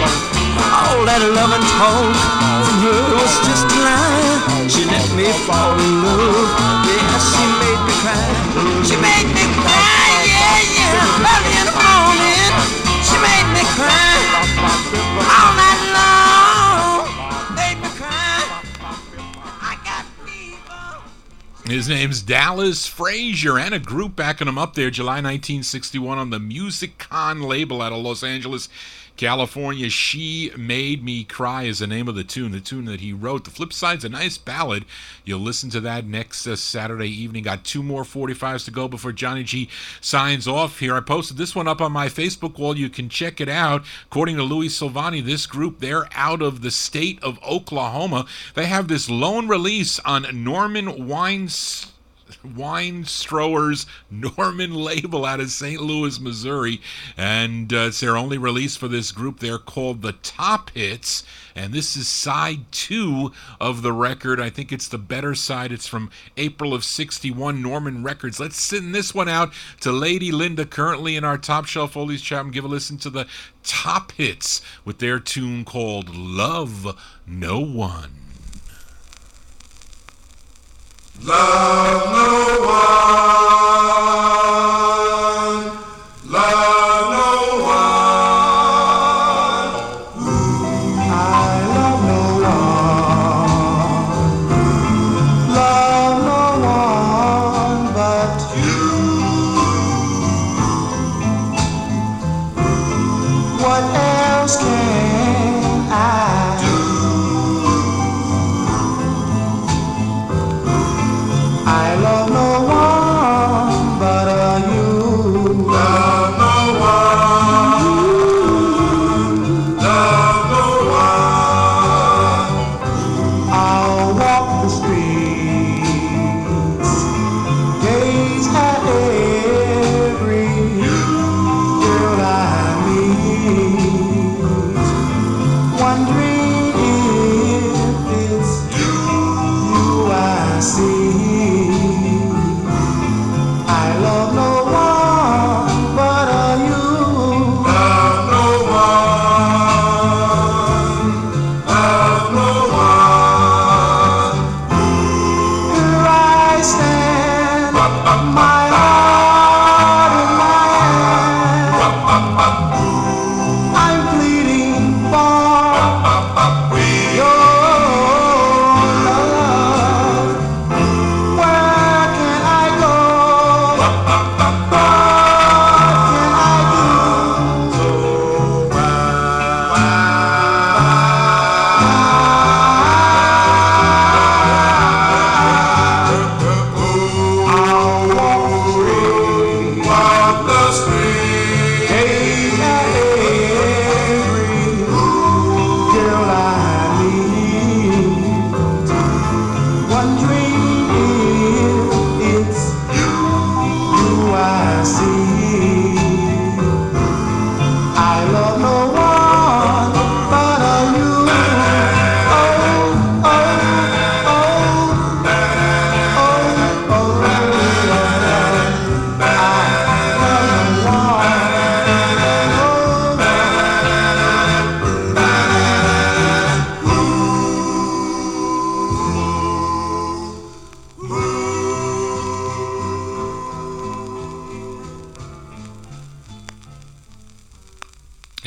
All that loving talk from her was just a lie. She let me fall in love. Yeah, she made me cry. She made me cry, yeah, yeah. Early in the morning, she made me cry. All night long, made me cry. I got fever. His name's Dallas Frazier, and a group backing him up there, July 1961 on the Musicon label out of Los Angeles, California. She Made Me Cry is the name of the tune that he wrote. The flip side's a nice ballad. You'll listen to that next Saturday evening. Got 2 more 45s to go before Johnny G signs off here. I posted this one up on my Facebook wall. You can check it out. According to Louis Silvani, this group, they're out of the state of Oklahoma. They have this lone release on Norman Weinstrower's Norman label out of St. Louis, Missouri, and it's their only release for this group. They're called the Top Hits, and this is side 2 of the record. I think it's the better side. It's from April of 61, Norman Records. Let's send this one out to Lady Linda, currently in our Top Shelf Oldies chat, and give a listen to the Top Hits with their tune called Love No One. Love no one, love no one. I love no one, love no one but you. What else can I do? I love no one but you. Love no one, love no one. I'll walk the streets, gaze at every girl I meet.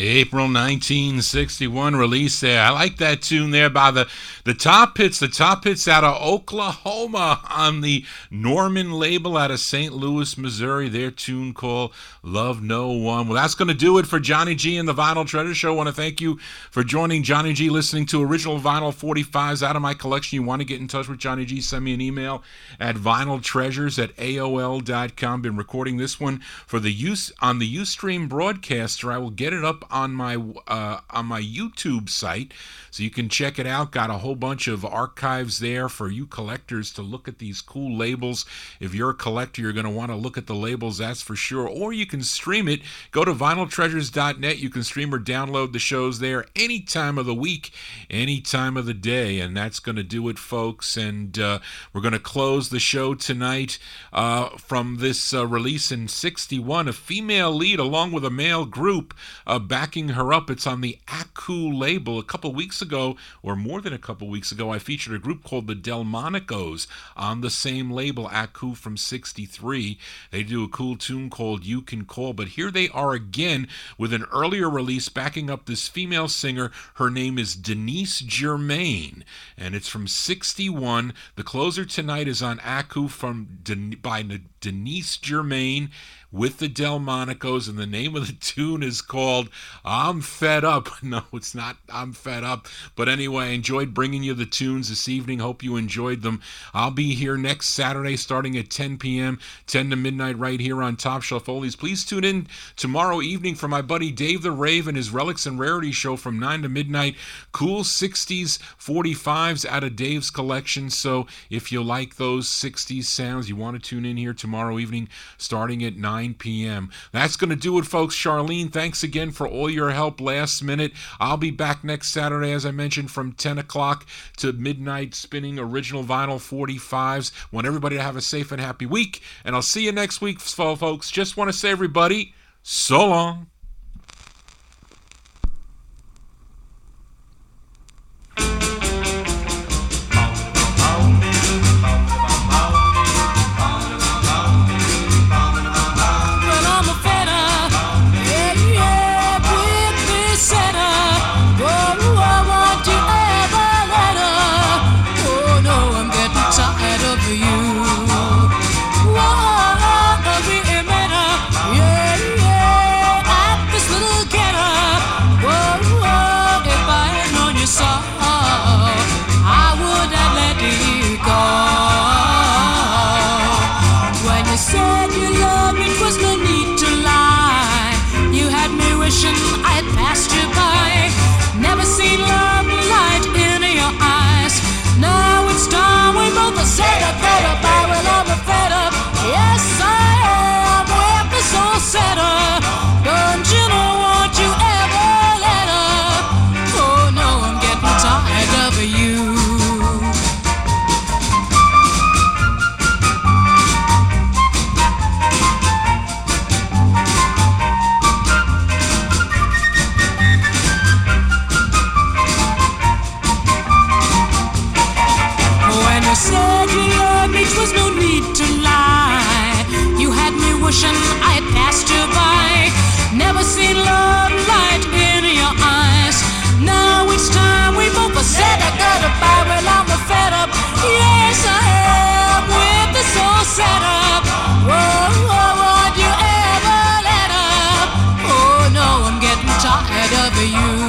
April 1961 release there. I like that tune there by the Top Hits. The Top Hits out of Oklahoma on the Norman label out of St. Louis, Missouri. Their tune called Love No One. Well, that's going to do it for Johnny G and the Vinyltreasure Show. I want to thank you for joining Johnny G, listening to original vinyl 45s out of my collection. You want to get in touch with Johnny G, send me an email at vinyltreasures@aol.com. Been recording this one for the use on the Ustream broadcaster. I will get it up on my YouTube site, so you can check it out. Got a whole bunch of archives there for you collectors to look at these cool labels. If you're a collector, you're going to want to look at the labels, that's for sure. Or you can stream it. Go to vinyltreasures.net. You can stream or download the shows there any time of the week, any time of the day. And that's going to do it, folks. And we're going to close the show tonight from this release in 61. A female lead along with a male group backing her up. It's on the Aku label. A couple weeks ago, or more than a couple weeks ago, I featured a group called the Delmonicos on the same label, Aku from 63. They do a cool tune called You Can Call, but here they are again with an earlier release backing up this female singer. Her name is Denise Germain, and it's from 61. The closer tonight is on Aku by Denise Germain with the Delmonicos, and the name of the tune is called I'm Fed Up. No, it's not I'm Fed Up. But anyway, I enjoyed bringing you the tunes this evening. Hope you enjoyed them. I'll be here next Saturday starting at 10 p.m., 10 to midnight right here on Topshelfoldies. Please tune in tomorrow evening for my buddy Dave the Rave and his Relics and Rarities show from 9 to midnight. Cool 60's 45's out of Dave's collection. So if you like those 60's sounds, you want to tune in here tomorrow evening starting at 9 p.m. That's going to do it, folks. Charlene, thanks again for all your help last minute. I'll be back next Saturday, as I mentioned, from 10 o'clock to midnight, spinning original vinyl 45s. Want everybody to have a safe and happy week, and I'll see you next week, folks. Just want to say, everybody, so long. I passed you by. Never seen love light in your eyes. Now it's time we both said I gotta buy. Well, I'm fed up. Yes, I am with this all set up. Whoa, whoa, would you ever let up? Oh no, I'm getting tired of you.